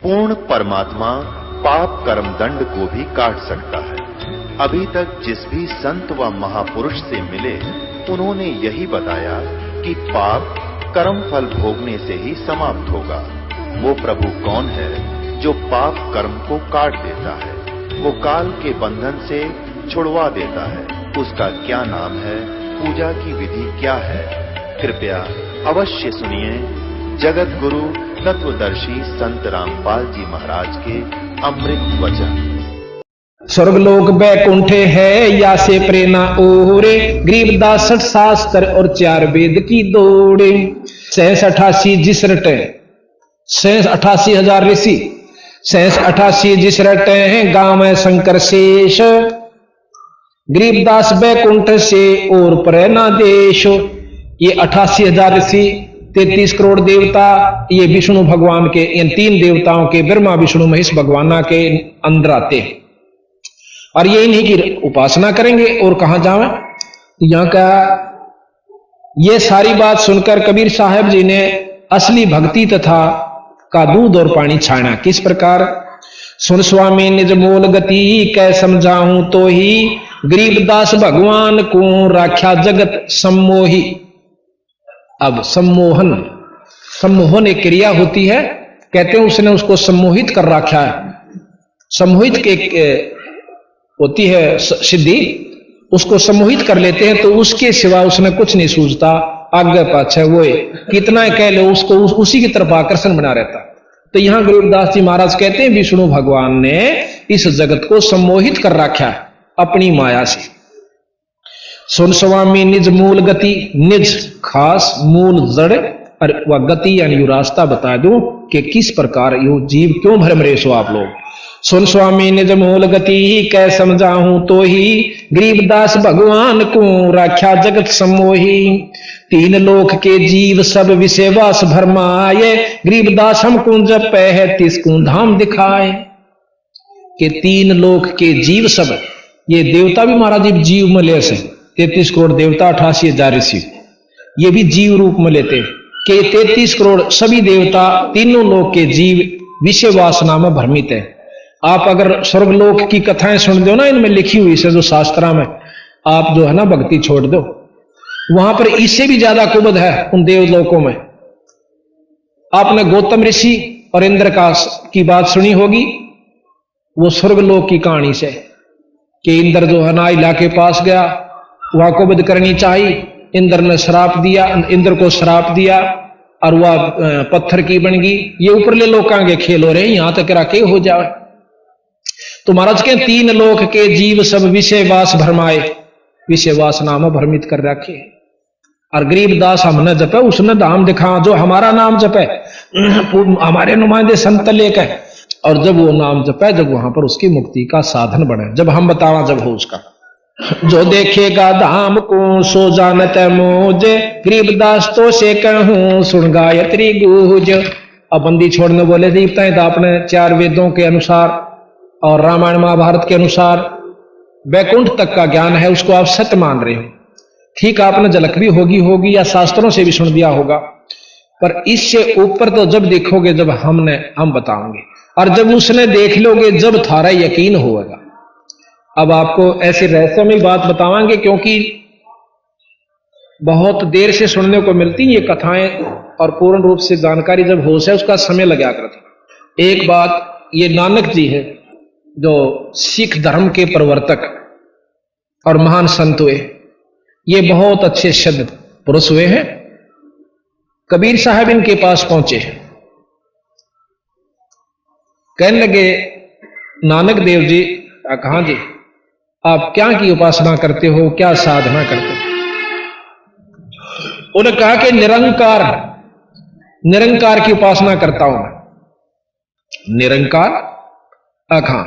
पूर्ण परमात्मा पाप कर्म दंड को भी काट सकता है। अभी तक जिस भी संत व महापुरुष से मिले उन्होंने यही बताया कि पाप कर्म फल भोगने से ही समाप्त होगा। वो प्रभु कौन है जो पाप कर्म को काट देता है, वो काल के बंधन से छुड़वा देता है। उसका क्या नाम है, पूजा की विधि क्या है? कृपया अवश्य सुनिए जगत गुरु तत्वदर्शी संत रामपाल जी महाराज के अमृत वचन। स्वर्गलोक बैकुंठे है या से प्रेरणा ओरे, गरीबदास 60 शास्त्र और 4 वेद की दौड़े। 88 जिस रटे 88,000 ऋषि 88 जिस रटे हैं गांव में शंकर शेष। गरीबदास बैकुंठ से और प्रेरणा देश। ये 88,000 ऋषि 33 करोड़ देवता ये विष्णु भगवान के इन 3 देवताओं के ब्रह्मा विष्णु महेश भगवान के अंदर आते हैं और ये इन्हीं की उपासना करेंगे। और कहां जावें? यहां का ये सारी बात सुनकर कबीर साहब जी ने असली भक्ति तथा का दूध और पानी छाना। किस प्रकार? सुन स्वामी निज मूल गति कै समझाऊं तो ही, गरीबदास भगवान को राख्या जगत सम्मोही। अब सम्मोहन एक क्रिया होती है, कहते हैं उसने उसको सम्मोहित कर रखा है। सम्मोहित के होती है सिद्धि, उसको सम्मोहित कर लेते हैं तो उसके सिवा उसने कुछ नहीं सूझता, आगे पाछे वो कितना कह लो उसको उसी की तरफ आकर्षण बना रहता। तो यहां गरीबदास जी महाराज कहते हैं विष्णु भगवान ने इस जगत को सम्मोहित कर रखा है अपनी माया से। सुन स्वामी निज मूल गति, निज खास मूल जड़ और वह गति यानी रास्ता बता दूं कि किस प्रकार यो जीव क्यों भ्रम रहे सो आप लोग। सुन स्वामी निज मूल गति कै समझाऊं तो ही, गरीबदास भगवान को राख्या जगत सम्मोही। 3 लोक के जीव सब विषयवास भरमाए, गरीबदास हमको जपै है तिसको धाम दिखाए। के 3 लोक के जीव सब, ये देवता भी महाराज जीव में ले से 33 करोड़ देवता 88,000 ऋषि ये भी जीव रूप में लेते कि 33 करोड़ सभी देवता तीनों लोक के जीव विषय वासना में भ्रमित है। आप अगर स्वर्गलोक की कथाएं सुन दो ना, इनमें लिखी हुई से जो शास्त्रा में, आप जो है ना भक्ति छोड़ दो, वहां पर इससे भी ज्यादा कुबद है उन देवलोकों में। आपने गौतम ऋषि और इंद्र की बात सुनी होगी, वो स्वर्गलोक की कहानी से कि इंद्र जो है ना इला के पास गया, वहां कुबद करनी चाहिए, इंद्र ने श्राप दिया, इंद्र को श्राप दिया और वह पत्थर की बन गई। ये ऊपरले लोकां के खेल हो रहे हैं, यहां तक राके हो जाए। तो महाराज के 3 लोक के जीव सब विषय वास भरमाए, विषय वासना में भ्रमित कर रखे। और गरीबदास हमने जपे उसने धाम दिखा, जो हमारा नाम जपे हमारे नुमाइंदे संत लेके, और जब वो नाम जपे जब वहां पर उसकी मुक्ति का साधन बने, जब हम बतावा जब हो उसका। जो देखेगा धाम को सो जानत मोजे, गरीबदास तो से कहूं सुन गायत्री गूंज। अब बंदी छोड़ने बोले दीपता तो आपने 4 वेदों के अनुसार और रामायण महाभारत के अनुसार वैकुंठ तक का ज्ञान है, उसको आप सत्य मान रहे हो। ठीक आपने झलक भी होगी या शास्त्रों से भी सुन दिया होगा, पर इससे ऊपर तो जब देखोगे जब हम बताओगे, और जब उसने देख लोगे जब थारा यकीन होगा। अब आपको ऐसी रहस्यमय बात बतावांगे क्योंकि बहुत देर से सुनने को मिलती ये कथाएं, और पूर्ण रूप से जानकारी जब हो जाए उसका समय लगा करता। एक बात, ये नानक जी है जो सिख धर्म के प्रवर्तक और महान संत हुए, ये बहुत अच्छे शब्द पुरुष हुए हैं। कबीर साहब इनके पास पहुंचे, कहने लगे नानक देव जी, कहां जी आप क्या की उपासना करते हो, क्या साधना करते हो? उन्होंने कहा कि निरंकार की उपासना करता हूं मैं। निरंकार अखां,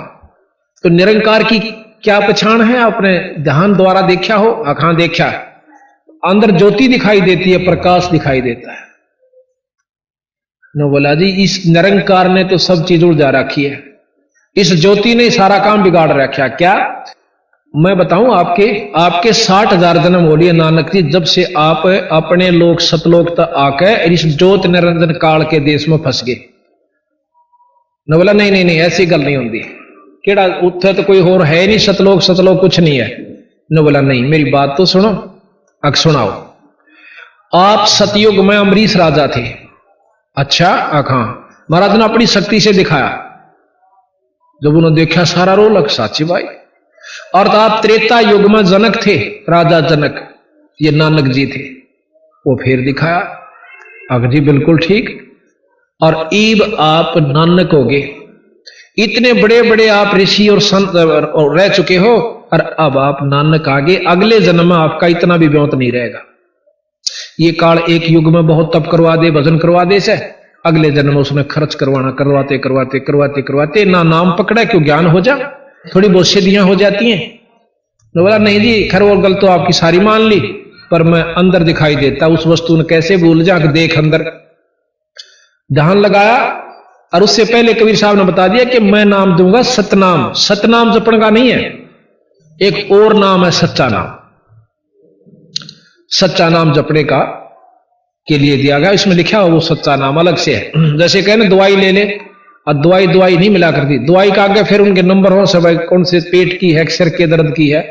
तो निरंकार की क्या पहचान है? आपने ध्यान द्वारा देखा हो? अखां देखा, अंदर ज्योति दिखाई देती है, प्रकाश दिखाई देता है। न बोला जी इस निरंकार ने तो सब चीज उलझा रखी है, इस ज्योति ने सारा काम बिगाड़ रखा। क्या मैं बताऊं? आपके 60,000 जन्म हो लिए नानक जी, जब से आप अपने लोक सतलोक तक आकर इस ज्योत निरंजन काल के देश में फंस गए। न बोला नहीं नहीं नहीं ऐसी गल नहीं होती, केड़ा उत्थे तो कोई होर है नहीं, सतलोक सतलोक कुछ नहीं है। न बोला नहीं मेरी बात तो सुनो। अग सुनाओ। आप सतयुग में अमरीश राजा थे। अच्छा हाँ। महाराज ने अपनी शक्ति से दिखाया, जब उन्होंने देखा सारा रोलक साची भाई। और तो आप त्रेता युग में जनक थे, राजा जनक, ये नानक जी थे, वो फिर दिखाया। अग जी बिल्कुल ठीक। और ईब आप नानक हो गए, इतने बड़े बड़े आप ऋषि और संत रह चुके हो, और अब आप नानक आगे, अगले जन्म में आपका इतना भी ब्योत नहीं रहेगा। ये काल एक युग में बहुत तप करवा दे, भजन करवा दे से, अगले जन्म में उसने खर्च करवाना, करवाते करवाते करवाते करवाते ना नाम पकड़ा क्यों ज्ञान हो जा, थोड़ी बहुत सिद्धियां हो जाती हैं। तो बोला नहीं जी खैर वो गल तो आपकी सारी मान ली, पर मैं अंदर दिखाई देता उस वस्तु ने कैसे भूल जा, देख अंदर। ध्यान लगाया, और उससे पहले कबीर साहब ने बता दिया कि मैं नाम दूंगा सतनाम। सतनाम जपण का नहीं है, एक और नाम है सच्चा नाम। सच्चा नाम जपने का के लिए दिया गया, इसमें लिखा हो वो सच्चा नाम अलग से है। जैसे कहे ना दवाई ले ले, और दवाई दवाई नहीं मिला करती, दवाई का आगे फिर उनके नंबर हो सब, कौन से पेट की है, सिर के दर्द की है,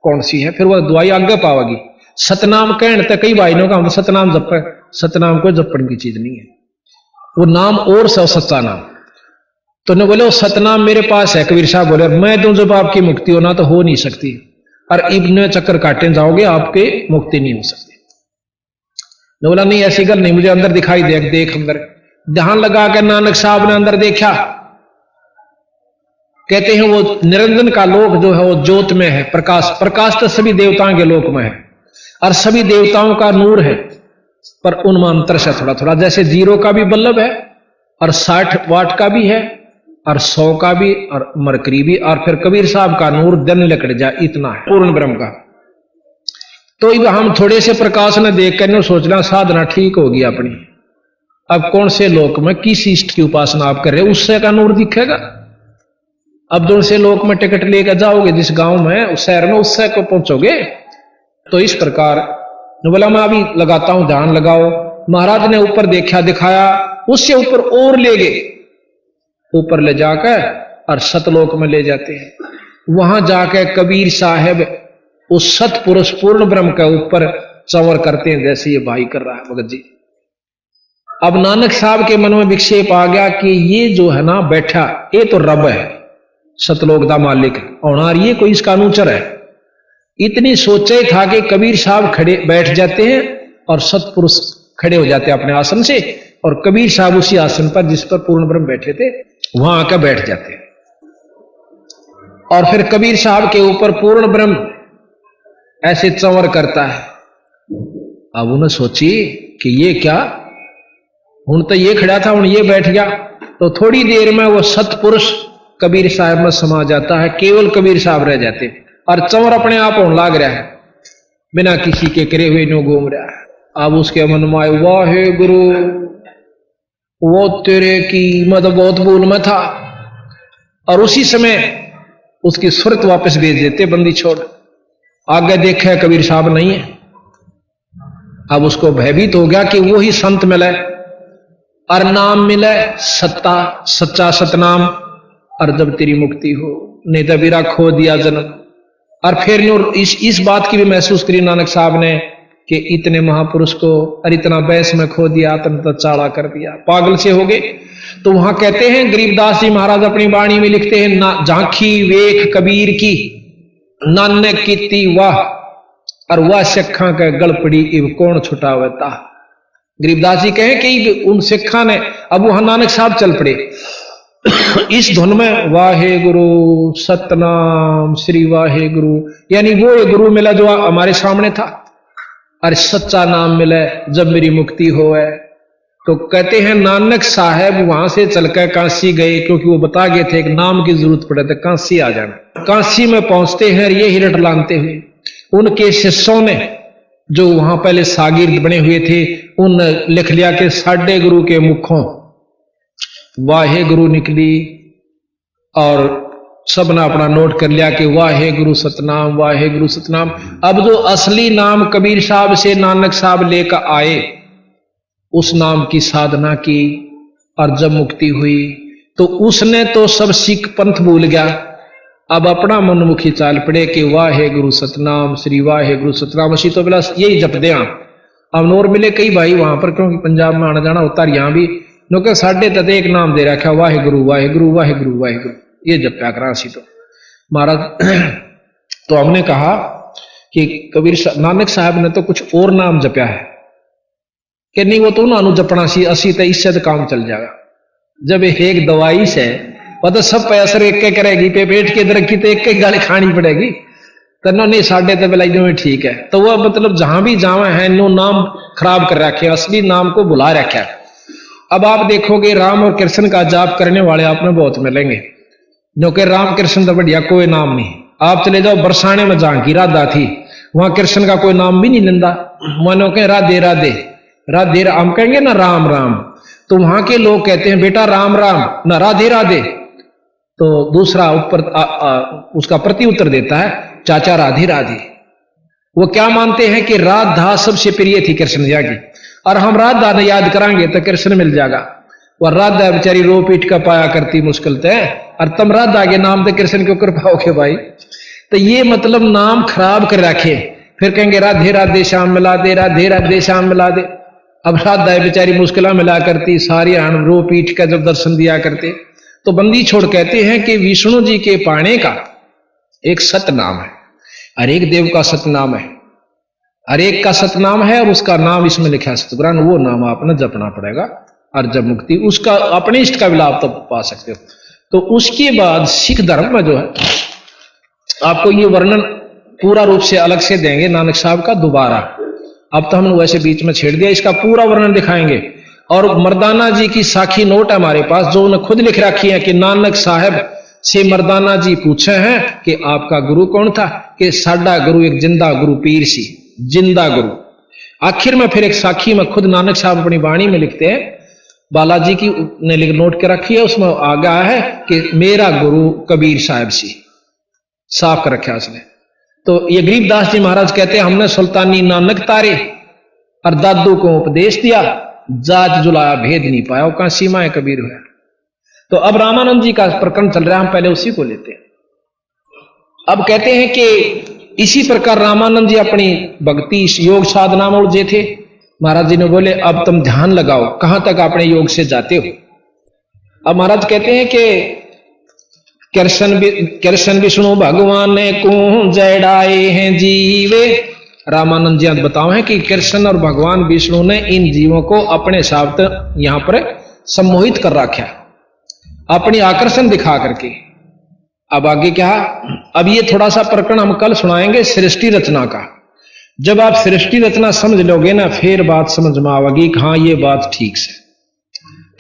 कौन सी है, फिर वो दवाई आगे पावेगी। सतनाम कहने तक कई भाइयों का हम सतनाम जप, सतनाम को जपण की चीज नहीं है, वो नाम और सच्चा नाम। तो ने बोले सतनाम मेरे पास है। कबीर साहब बोले मैं दूं जब आपकी मुक्ति होना तो हो नहीं सकती, और इब्ने चक्कर काटे जाओगे आपके मुक्ति नहीं हो सकती। ने बोला नहीं ऐसी गल नहीं, मुझे अंदर दिखाई दे, देख अंदर। ध्यान लगा कर नानक साहब ने अंदर देखा। कहते हैं वो निरंजन का लोक जो है वो ज्योत में है, प्रकाश। प्रकाश तो सभी देवताओं के लोक में है, और सभी देवताओं का नूर है, पर उनमें अंतर से थोड़ा थोड़ा, जैसे 0 का भी बल्लभ है, और 60 वाट का भी है, और 100 का भी, और मरकरी भी, और फिर कबीर साहब का नूर दिन लकड़ जाए इतना है पूर्ण ब्रह्म का। तो हम थोड़े से प्रकाश ने देख कर सोचना साधना ठीक होगी अपनी। अब कौन से लोक में किस इष्ट की उपासना आप कर रहे हो, उससे का नूर दिखेगा। अब कौन से लोक में टिकट लेकर जाओगे, जिस गांव में उस शहर में, उससे को पहुंचोगे। तो इस प्रकार बोला मैं अभी लगाता हूं, ध्यान लगाओ। महाराज ने ऊपर देखा, दिखाया, उससे ऊपर और ले गए, ऊपर ले जाकर और सतलोक में ले जाते हैं। वहां जाकर कबीर साहब उस सतपुरुष पूर्ण ब्रह्म के ऊपर चंवर करते हैं, जैसे ये भाई कर रहा है भगत जी। अब नानक साहब के मन में विक्षेप आ गया कि ये जो है ना बैठा, ये तो रब है, सतलोक दा मालिक और ये कोई इसका अनुचर है। इतनी सोचे था कि कबीर साहब खड़े बैठ जाते हैं और सतपुरुष खड़े हो जाते हैं अपने आसन से, और कबीर साहब उसी आसन पर जिस पर पूर्ण ब्रह्म बैठे थे वहां आकर बैठ जाते हैं। और फिर कबीर साहब के ऊपर पूर्ण ब्रह्म ऐसे चंवर करता है। अब उन्हें सोची कि ये क्या, हूं तो ये खड़ा था, हूं ये बैठ गया। तो थोड़ी देर में वो सतपुरुष कबीर साहब में समा जाता है, केवल कबीर साहब रह जाते हैं, और चंवर अपने आप होने लाग रहा है, बिना किसी के करे हुए नो घूम रहा है। अब उसके मन में आए वाहे गुरु, वो तेरे की मतलब बहुत भूल में था, और उसी समय उसकी सुरत वापस भेज देते, बंदी छोड़। आगे देखा कबीर साहब नहीं है। अब उसको भयभीत हो गया कि वो ही संत मिले और नाम मिले सत्ता, सच्चा सतनाम, और जब तेरी मुक्ति हो, नहीं तो बीरा खो दिया जन्म। और फिर इस बात की भी महसूस करी नानक साहब ने कि इतने महापुरुष को और इतना बैस में खो दिया, तो चाड़ा कर दिया, पागल से हो गए। तो वहां कहते हैं गरीबदास जी महाराज अपनी वाणी में लिखते हैं, ना झांकी वेख कबीर की, नानक कीती वाह, और वह सिखा के गल पड़ी इब कौन छुटावता। गरीबदास जी कहे कि उन सिखा ने, अब वहां नानक साहब चल पड़े इस धुन में, वाहे गुरु सतनाम श्री वाहे गुरु, यानी वो ये गुरु मिला जो हमारे सामने था, और सच्चा नाम मिले जब मेरी मुक्ति हो है। तो कहते हैं नानक साहब वहां से चलकर काशी गए, क्योंकि वो बता गए थे कि नाम की जरूरत पड़े तो काशी आ जाना। काशी में पहुंचते हैं, ये हिरट लानते हुए उनके शिष्यों ने, जो वहां पहले सागिर्द बने हुए थे, उन लिख लिया कि साढ़े गुरु के मुखों वाहे गुरु निकली, और सबने अपना नोट कर लिया कि वाहे गुरु सतनाम, वाहे गुरु सतनाम। अब जो असली नाम कबीर साहब से नानक साहब लेकर आए, उस नाम की साधना की, और जब मुक्ति हुई तो उसने तो सब सिख पंथ भूल गया, अब अपना मनमुखी चाल पड़े कि वाहे गुरु सतनाम श्री वाहे गुरु सतनाम असी तो बिला यही जप दे। अब नोर मिले कई भाई वहां पर, क्योंकि पंजाब में आना जाना होता है, यहां भी लोग साढ़े तक एक नाम दे रखा वाहे गुरु वाहे गुरु वाहे गुरु वाहे गुरु, ये जप्या करा असी तो महाराज। तो हमने कहा कि कबीर नानक साहब ने तो कुछ और नाम जपया है कि नहीं, वो तो उन्होंने जपना सी असी तो इससे तो काम चल जाएगा। जब एक दवाई से वो तो सब पे असर एक करेगी, पे पेट के दरक की तो एक गाली खानी पड़ेगी, तो नहीं साढ़े तो बिलाई में ठीक है। तो वह मतलब जहां भी जावा है नो नाम खराब कर रखे, असली नाम को भुला रखा है। अब आप देखोगे राम और कृष्ण का जाप करने वाले आप में बहुत मिलेंगे, क्योंकि राम कृष्ण तो बढ़िया कोई नाम नहीं। आप चले जाओ बरसाने में, जहां की राधा थी वहां कृष्ण का कोई नाम भी नहीं लेंदा, मानो कहें राधे राधे राधे, हम कहेंगे ना राम राम, तो वहां के लोग कहते हैं बेटा राम राम ना राधे राधे। तो दूसरा ऊपर उसका प्रति उत्तर देता है चाचा राधे राधे। वो क्या मानते हैं कि राधा सबसे प्रिय थी कृष्ण जी की, और हम राधा ने याद करांगे तो कृष्ण मिल जाएगा। और राधा बेचारी रो पीट का पाया करती मुश्किल तय, और तुम राधा के नाम तो कृष्ण के ऊपर पाओगे भाई। तो ये मतलब नाम खराब कर रखे, फिर कहेंगे राधे राधे श्याम मिला दे, राधे राधे श्याम मिला दे। अब राधा बेचारी मुश्किल मिला करती, सारी हन रो पीट का जब दर्शन दिया करते, तो बंदी छोड़ कहते हैं कि विष्णु जी के पाने का एक सतनाम है, हर एक देव का सतनाम है, हर एक का सतनाम है, और उसका नाम इसमें लिखा है सतपुराण, वो नाम आपने जपना पड़ेगा, और जब मुक्ति उसका अपने इष्ट का भी लाभ तो पा सकते हो। तो उसके बाद सिख धर्म में जो है आपको ये वर्णन पूरा रूप से अलग से देंगे नानक साहब का दोबारा। अब तो हमने वैसे बीच में छेड़ दिया, इसका पूरा वर्णन दिखाएंगे। और मर्दाना जी की साखी नोट हमारे पास, जो उन्होंने खुद लिख रखी है कि नानक साहब से मर्दाना जी पूछे हैं कि आपका गुरु कौन था, कि साडा गुरु एक जिंदा गुरु पीर सी, जिंदा गुरु। आखिर में फिर एक साखी में खुद नानक साहब अपनी वाणी में लिखते हैं, बालाजी की ने नोट कर रखी है, उसमें आ गया है कि मेरा गुरु कबीर साहब सी, साफ कर रखा उसने। तो ये गरीबदास जी महाराज कहते हैं हमने सुल्तानी नानक तारे और दादू को उपदेश दिया, जात जुलाया भेद नहीं पाया, वो कहां सीमाएं कबीर हुआ। तो अब रामानंद जी का प्रकरण चल रहा है, हम पहले उसी को लेते हैं। अब कहते हैं कि इसी प्रकार रामानंद जी अपनी भक्ति योग साधना में उलझे थे। महाराज जी ने बोले अब तुम ध्यान लगाओ, कहां तक अपने योग से जाते हो। अब महाराज कहते हैं कि कृष्ण विष्णु भगवान ने को जड़ाए हैं जीवे। रामानंद जी बताओ है कि कृष्ण और भगवान विष्णु ने इन जीवों को अपने साथ यहां पर सम्मोहित कर रखा, अपनी आकर्षण दिखा करके। अब आगे क्या, अब ये थोड़ा सा प्रकरण हम कल सुनाएंगे सृष्टि रचना का। जब आप सृष्टि रचना समझ लोगे ना, फिर बात समझ में आवेगी कि हाँ ये बात ठीक से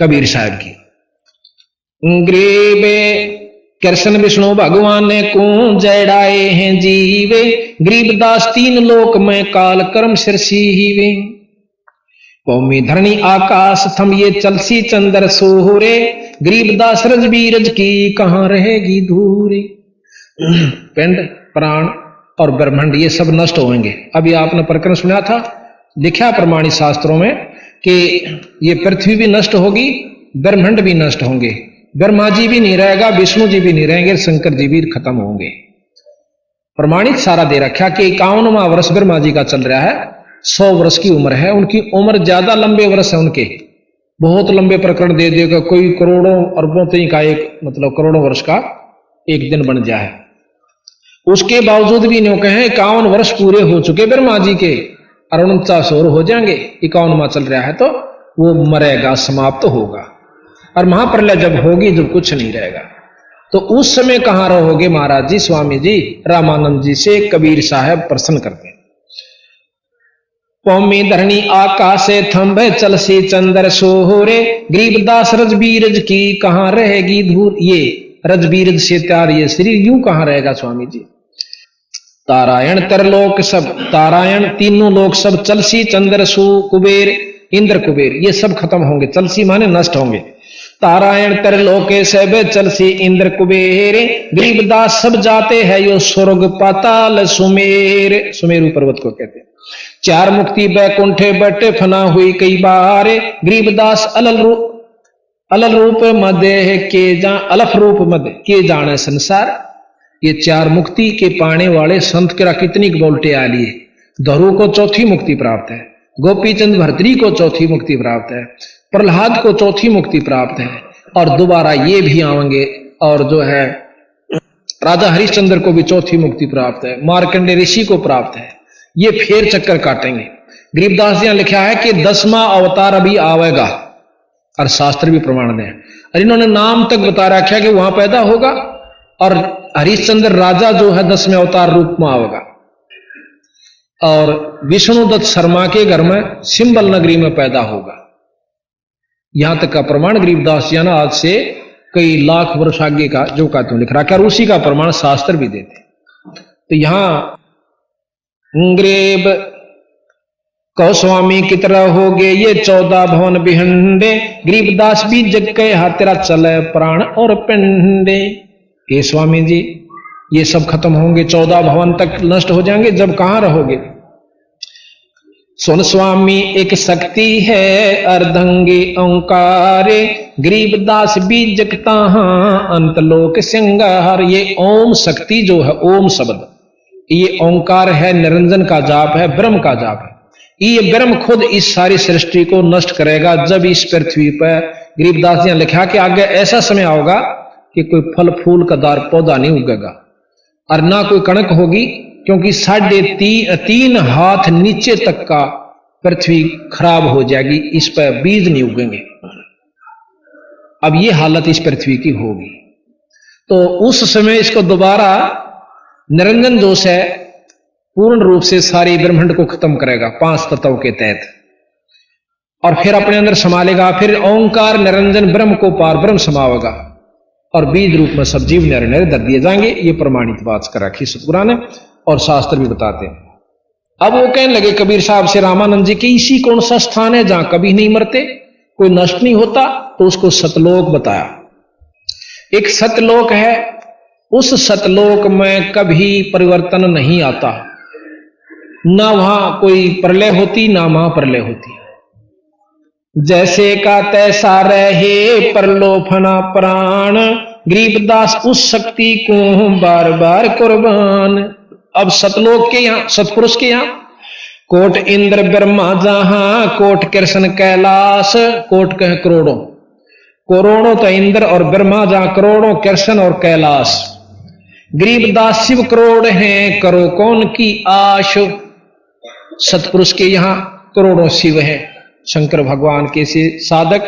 कबीर साहब की। ग्रीबे कृष्ण विष्णु भगवान ने को जड़ाए हैं जीवे, गरीबदास तीन लोक में काल कर्म सिरसी हीवे। भूमि धरणी आकाश थम ये चलसी चंद्र सोहरे, गरीबदास रज बीरज की कहां रहेगी धूरी। पिंड प्राण और ब्रह्मांड ये सब नष्ट होंगे। अभी आपने प्रकरण सुना था, लिखा प्रमाणित शास्त्रों में कि ये पृथ्वी भी नष्ट होगी, ब्रह्मांड भी नष्ट होंगे, ब्रह्मा जी भी नहीं रहेगा, विष्णु जी भी नहीं रहेंगे, शंकर जी भी खत्म होंगे। प्रमाणित सारा दे रखा कि 51वां वर्ष ब्रह्मा जी का चल रहा है, 100 वर्ष की उम्र है उनकी, उम्र ज्यादा लंबे वर्ष है उनके, बहुत लंबे प्रकरण दे देगा, कोई करोड़ों अरबों तक का एक मतलब करोड़ों वर्ष का एक दिन बन जाए। उसके बावजूद भी न्यों कहें 51 वर्ष पूरे हो चुके ब्रह्मा जी के, और 49 और हो जाएंगे, 51वां चल रहा है, तो वो मरेगा, समाप्त होगा। और महाप्रलय जब होगी, जब कुछ नहीं रहेगा, तो उस समय कहां रहोगे महाराज जी? स्वामी जी रामानंद जी से कबीर साहब प्रश्न करते हैं। पौमी धरणी आकाश थंबे चलसी चंद्र सोहरे, गरीबदास रजबीरज की कहां रहेगी धूर। ये रजबीरज से त्यार ये शरीर यूं कहां रहेगा स्वामी जी? तारायण तरलोक सब, तारायण तीनों लोक सब, चलसी चंद्र सु कुबेर इंद्र कुबेर ये सब खत्म होंगे, चलसी माने नष्ट होंगे। तारायण तरलोके सब चलसी इंद्र कुबेर, गरीबदास सब जाते हैं यो स्वर्ग पाताल सुमेर। सुमेरु पर्वत को कहते हैं। चार मुक्ति बैकुंठे बटे फना हुई कई बार, गरीबदास अलल अलल रूप मध्य के जा अलफ रूप मध्य के जाने संसार। ये चार मुक्ति के पाने वाले संत के कितनी बोलते आ लिए। धरु को चौथी मुक्ति प्राप्त है, गोपीचंद भर्तरी को चौथी मुक्ति प्राप्त है, प्रहलाद को चौथी मुक्ति प्राप्त है, और दोबारा ये भी आएंगे, और जो है राजा हरिश्चंद्र को भी चौथी मुक्ति प्राप्त है, मार्कंडे ऋषि को प्राप्त है। ये फेर चक्कर काटेंगे। गरीबदास जी ने लिखा है कि 10वां अवतार अभी आवेगा, और शास्त्र भी प्रमाण दें। और इन्होंने नाम तक बता रखा कि वहां पैदा होगा, और हरिश्चंद्र राजा जो है 10वें अवतार रूप में आवेगा, और विष्णुदत्त शर्मा के घर में सिंबल नगरी में पैदा होगा। यहां तक का प्रमाण गरीबदास जी ने आज से कई लाख वर्ष आगे का जो का तुम लिख रखा, और उसी का प्रमाण शास्त्र भी देते। तो यहां ग्रेब कहो स्वामी की तरह हो गए ये 14 भवन बिहंडे, गरीबदास भी जग के हाथ तेरा चले प्राण और पिंडे। ये स्वामी जी ये सब खत्म होंगे, 14 भवन तक नष्ट हो जाएंगे, जब कहां रहोगे। सुन स्वामी एक शक्ति है अर्धंगी ओंकारे, गरीबदास भी जगता अंतलोक सिंगार। ये ओम शक्ति जो है, ओम शब्द, ये ओंकार है, निरंजन का जाप है, ब्रह्म का जाप है। ये ब्रह्म खुद इस सारी सृष्टि को नष्ट करेगा। जब इस पृथ्वी पर गरीबदास जी ने लिखा कि आगे ऐसा समय होगा कि कोई फल फूल का दार पौधा नहीं उगेगा, और ना कोई कणक होगी, क्योंकि 3.5 हाथ नीचे तक का पृथ्वी खराब हो जाएगी, इस पर बीज नहीं उगेंगे। अब ये हालत इस पृथ्वी की होगी। तो उस समय इसको दोबारा निरंजन जोश है पूर्ण रूप से सारे ब्रह्मांड को खत्म करेगा 5 तत्वों के तहत, और फिर अपने अंदर संभालेगा। फिर ओंकार निरंजन ब्रह्म को पार ब्रह्म समावेगा, और बीज रूप में सब जीव नर नर दर दिए जाएंगे। ये प्रमाणित बात कर रखी सतपुराण ने, और शास्त्र भी बताते हैं। अब वो कहने लगे कबीर साहब से रामानंद जी की, इसी कौन सा स्थान है जहां कभी नहीं मरते, कोई नष्ट नहीं होता। तो उसको सतलोक बताया। एक सतलोक है, उस सतलोक में कभी परिवर्तन नहीं आता, ना वहां कोई प्रलय होती ना वहां प्रलय होती। जैसे का तैसा रहे परलोफना प्राण, गरीबदास उस शक्ति को बार बार कुर्बान। अब सतलोक के यहां, सतपुरुष के यहां कोट इंद्र ब्रह्मा जहां, कोट कृष्ण कैलाश, कोट कह करोड़ों, करोड़ों तो इंद्र और ब्रह्मा जहां, करोड़ों कृष्ण और कैलाश। गरीबदास शिव करोड़ हैं, करो कौन की आश। सतपुरुष के यहां करोड़ों शिव हैं, शंकर भगवान के से साधक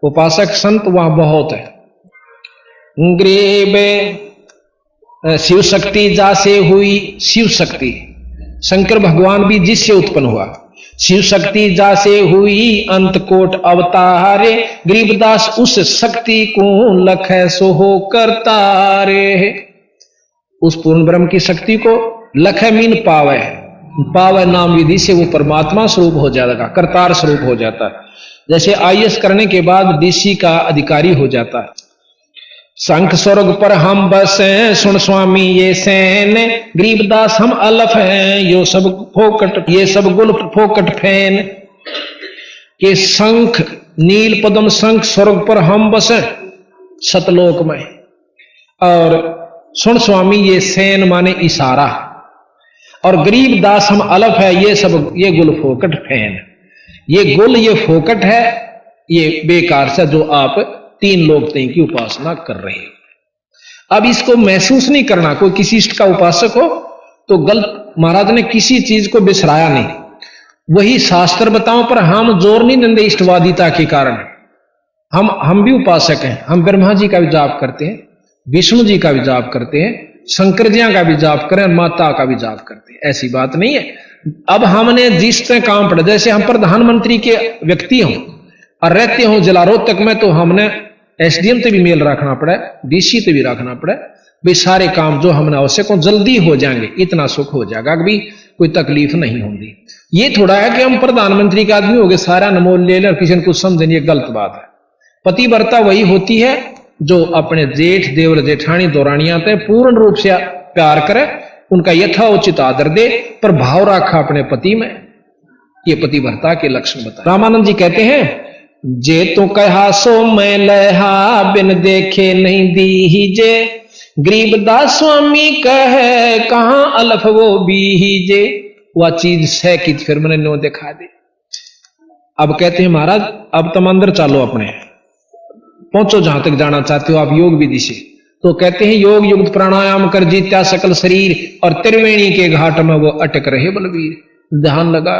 उपासक संत वहां बहुत है। ग्रीब शिव शक्ति जासे हुई, शिव शक्ति शंकर भगवान भी जिससे उत्पन्न हुआ। शिव शक्ति जासे हुई अंत कोट अवतारे, गरीबदास उस शक्ति को लख सो हो करतारे। उस पूर्ण ब्रह्म की शक्ति को लख मीन पावे, पावे नाम विधि से वो परमात्मा स्वरूप हो जाएगा, करतार स्वरूप हो जाता है। जैसे आईएएस करने के बाद डीसी का अधिकारी हो जाता है। शंख स्वर्ग पर हम बस हैं, सुन स्वामी ये सैन, गरीबदास हम अलफ हैं, यो सब फोकट, ये सब गुल फोकट फैन। के शंख नील पद्म शंख स्वर्ग पर हम बस हैं सतलोक में, और सुन स्वामी ये सैन माने इशारा, और गरीबदास हम अलफ है, ये सब ये गुल फोकट फैन। ये गुल ये फोकट है, ये बेकार से जो आप 3 लोग तीन की उपासना कर रहे हैं। अब इसको महसूस नहीं करना। कोई किसी इष्ट का उपासक हो तो गलत, महाराज ने किसी चीज को बिसराया नहीं, वही शास्त्र बताओ, पर हम जोर नहीं देंगे इष्टवादिता के कारण। हम भी उपासक हैं, हम ब्रह्मा जी का भी जाप करते हैं, विष्णु जी का भी जाप करते हैं, शंकर जी का भी जाप करें, माता का भी जाप करते हैं, ऐसी बात नहीं है। अब हमने जिस तरह काम पड़ा, जैसे हम प्रधानमंत्री के व्यक्ति हों और रहते हों जिला रोहतक में, तो हमने एसडीएम से भी मेल रखना पड़ा, डीसी से भी रखना पड़ा, भाई सारे काम जो हमने आवश्यक हो जल्दी हो जाएंगे, इतना सुख हो जाएगा कि भी कोई तकलीफ नहीं होगी। ये थोड़ा है कि हम प्रधानमंत्री के आदमी हो गए, सारा नमोल ले लें और किसी ने कुछ समझे, ये गलत बात है। पतिव्रता वही होती है जो अपने जेठ देवर जेठानी दौरानियां तय पूर्ण रूप से प्यार करे, उनका यथाउचित आदर दे, पर भाव रखा अपने पति में। ये पतिव्रता के लक्षण बताए। रामानंद जी कहते हैं जे तो कहा सो मैं लहा, बिन देखे नहीं दीजे। गरीबदास स्वामी कहे कहां अलफ वो बीजे। वह चीज सह की फिर मैंने नो दिखा दी। अब कहते हैं महाराज अब तुम अंदर चालो, अपने पहुंचो जहां तक जाना चाहते हो आप योग विधि से। तो कहते हैं योग युक्त प्राणायाम कर जीत्या सकल शरीर, और त्रिवेणी के घाट में वो अटक रहे बलवीर। ध्यान लगा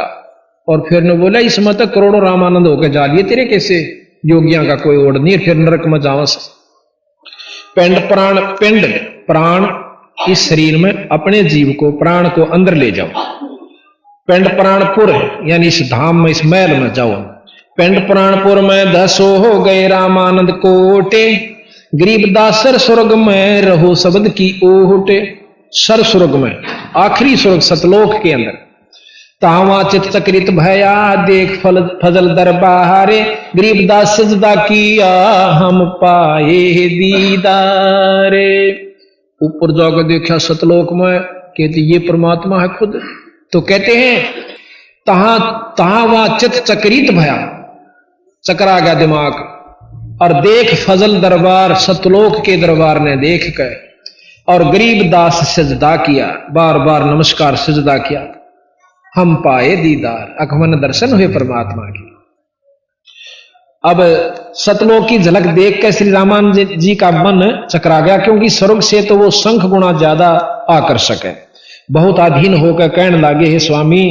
और फिर ने बोला इसमें तक करोड़ों रामानंद होकर जा लिए तेरे, कैसे योगियां का कोई ओढ़ नहीं, फिर नरक में जावस। पिंड प्राण इस शरीर में अपने जीव को प्राण को अंदर ले जाओ। पिंड प्राणपुर यानी इस धाम में, इस महल में जाओ। पिंड प्राणपुर में 10 हो गए रामानंद कोटे, गरीबदास सर स्वर्ग में रहो शब्द की ओटे। सर स्वर्ग में, आखिरी स्वर्ग सतलोक के अंदर। तावा चित चक्रित भया देख फजल दरबारे, गरीबदास सजदा किया हम पाए दीदारे। ऊपर जाकर देखा सतलोक में, कहते ये परमात्मा है खुद। तो कहते हैं तहां वहां चित चक्रित भया, चकरा गया दिमाग, और देख फजल दरबार, सतलोक के दरबार ने देख कर, और गरीबदास सजदा किया, बार बार नमस्कार सजदा किया। हम पाए दीदार, अखमन दर्शन हुए परमात्मा की। अब सतलोक की झलक देख कर श्री रामानंद जी का मन चकरा गया, क्योंकि स्वर्ग से तो वो संख गुना ज्यादा आकर्षक है। बहुत अधीन होकर कहने लगे, हे स्वामी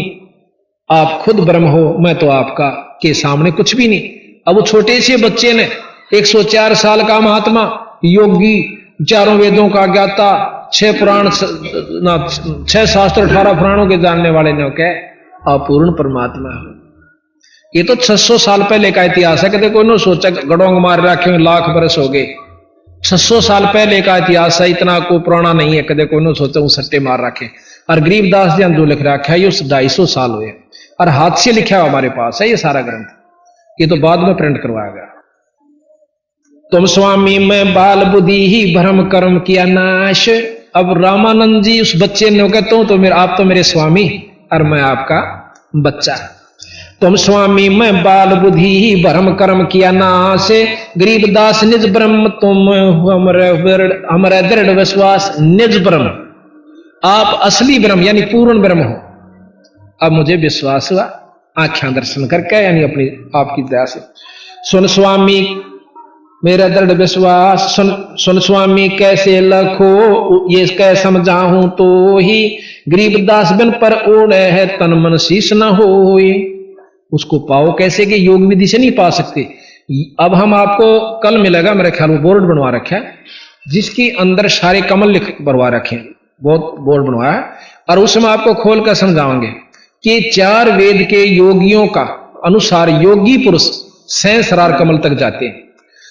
आप खुद ब्रह्म हो, मैं तो आपका के सामने कुछ भी नहीं। अब वो छोटे से बच्चे ने 104 साल का महात्मा योगी, 4 वेदों का ज्ञाता, 6 पुराण 6 शास्त्र 18 पुराणों के जानने वाले ने कहा अपूर्ण परमात्मा है। ये तो 600 साल पहले का इतिहास है। कहते कोई न सोचा गड़ोंग मार रखे लाख बरस हो गए। 600 साल पहले का इतिहास है, इतना को पुराना नहीं है। कदे कोई न सोचा वो सट्टे मार रखे। और गरीबदास जी जो लिख रखा है ये 250 साल हुए, और हाथ से लिखा हुआ हमारे पास है ये सारा ग्रंथ। ये तो बाद में प्रिंट करवाया गया। तुम स्वामी मैं बाल बुद्धि ही भ्रम कर्म किया नाश। अब रामानंद जी उस बच्चे ने कहता हूं तो मेरे, आप तो मेरे स्वामी और मैं आपका बच्चा। तुम स्वामी मैं बाल बुद्धि ही भ्रम कर्म किया नाश। गरीबदास निज ब्रह्म तुम हमारा दृढ़ विश्वास। निज ब्रह्म, आप असली ब्रह्म यानी पूर्ण ब्रह्म हो। अब मुझे विश्वास हुआ आंखें दर्शन करके, यानी अपनी आपकी दया से। सुन स्वामी मेरा दृढ़ विश्वास, सुन स्वामी कैसे लखो ये कह समझाऊं तो ही। गरीबदास बिन पर ओढ़ है तन मन शीश न होए। उसको पाओ कैसे कि योग विधि से नहीं पा सकते। अब हम आपको कल मिलेगा मेरे ख्याल में, बोर्ड बनवा रखा है जिसके अंदर सारे कमल लिख बनवा रखे हैं, बहुत बोर्ड बनवाया है, और उसमें आपको खोल कर समझाओगे कि 4 वेद के योगियों का अनुसार योगी पुरुष सहस्रार कमल तक जाते हैं।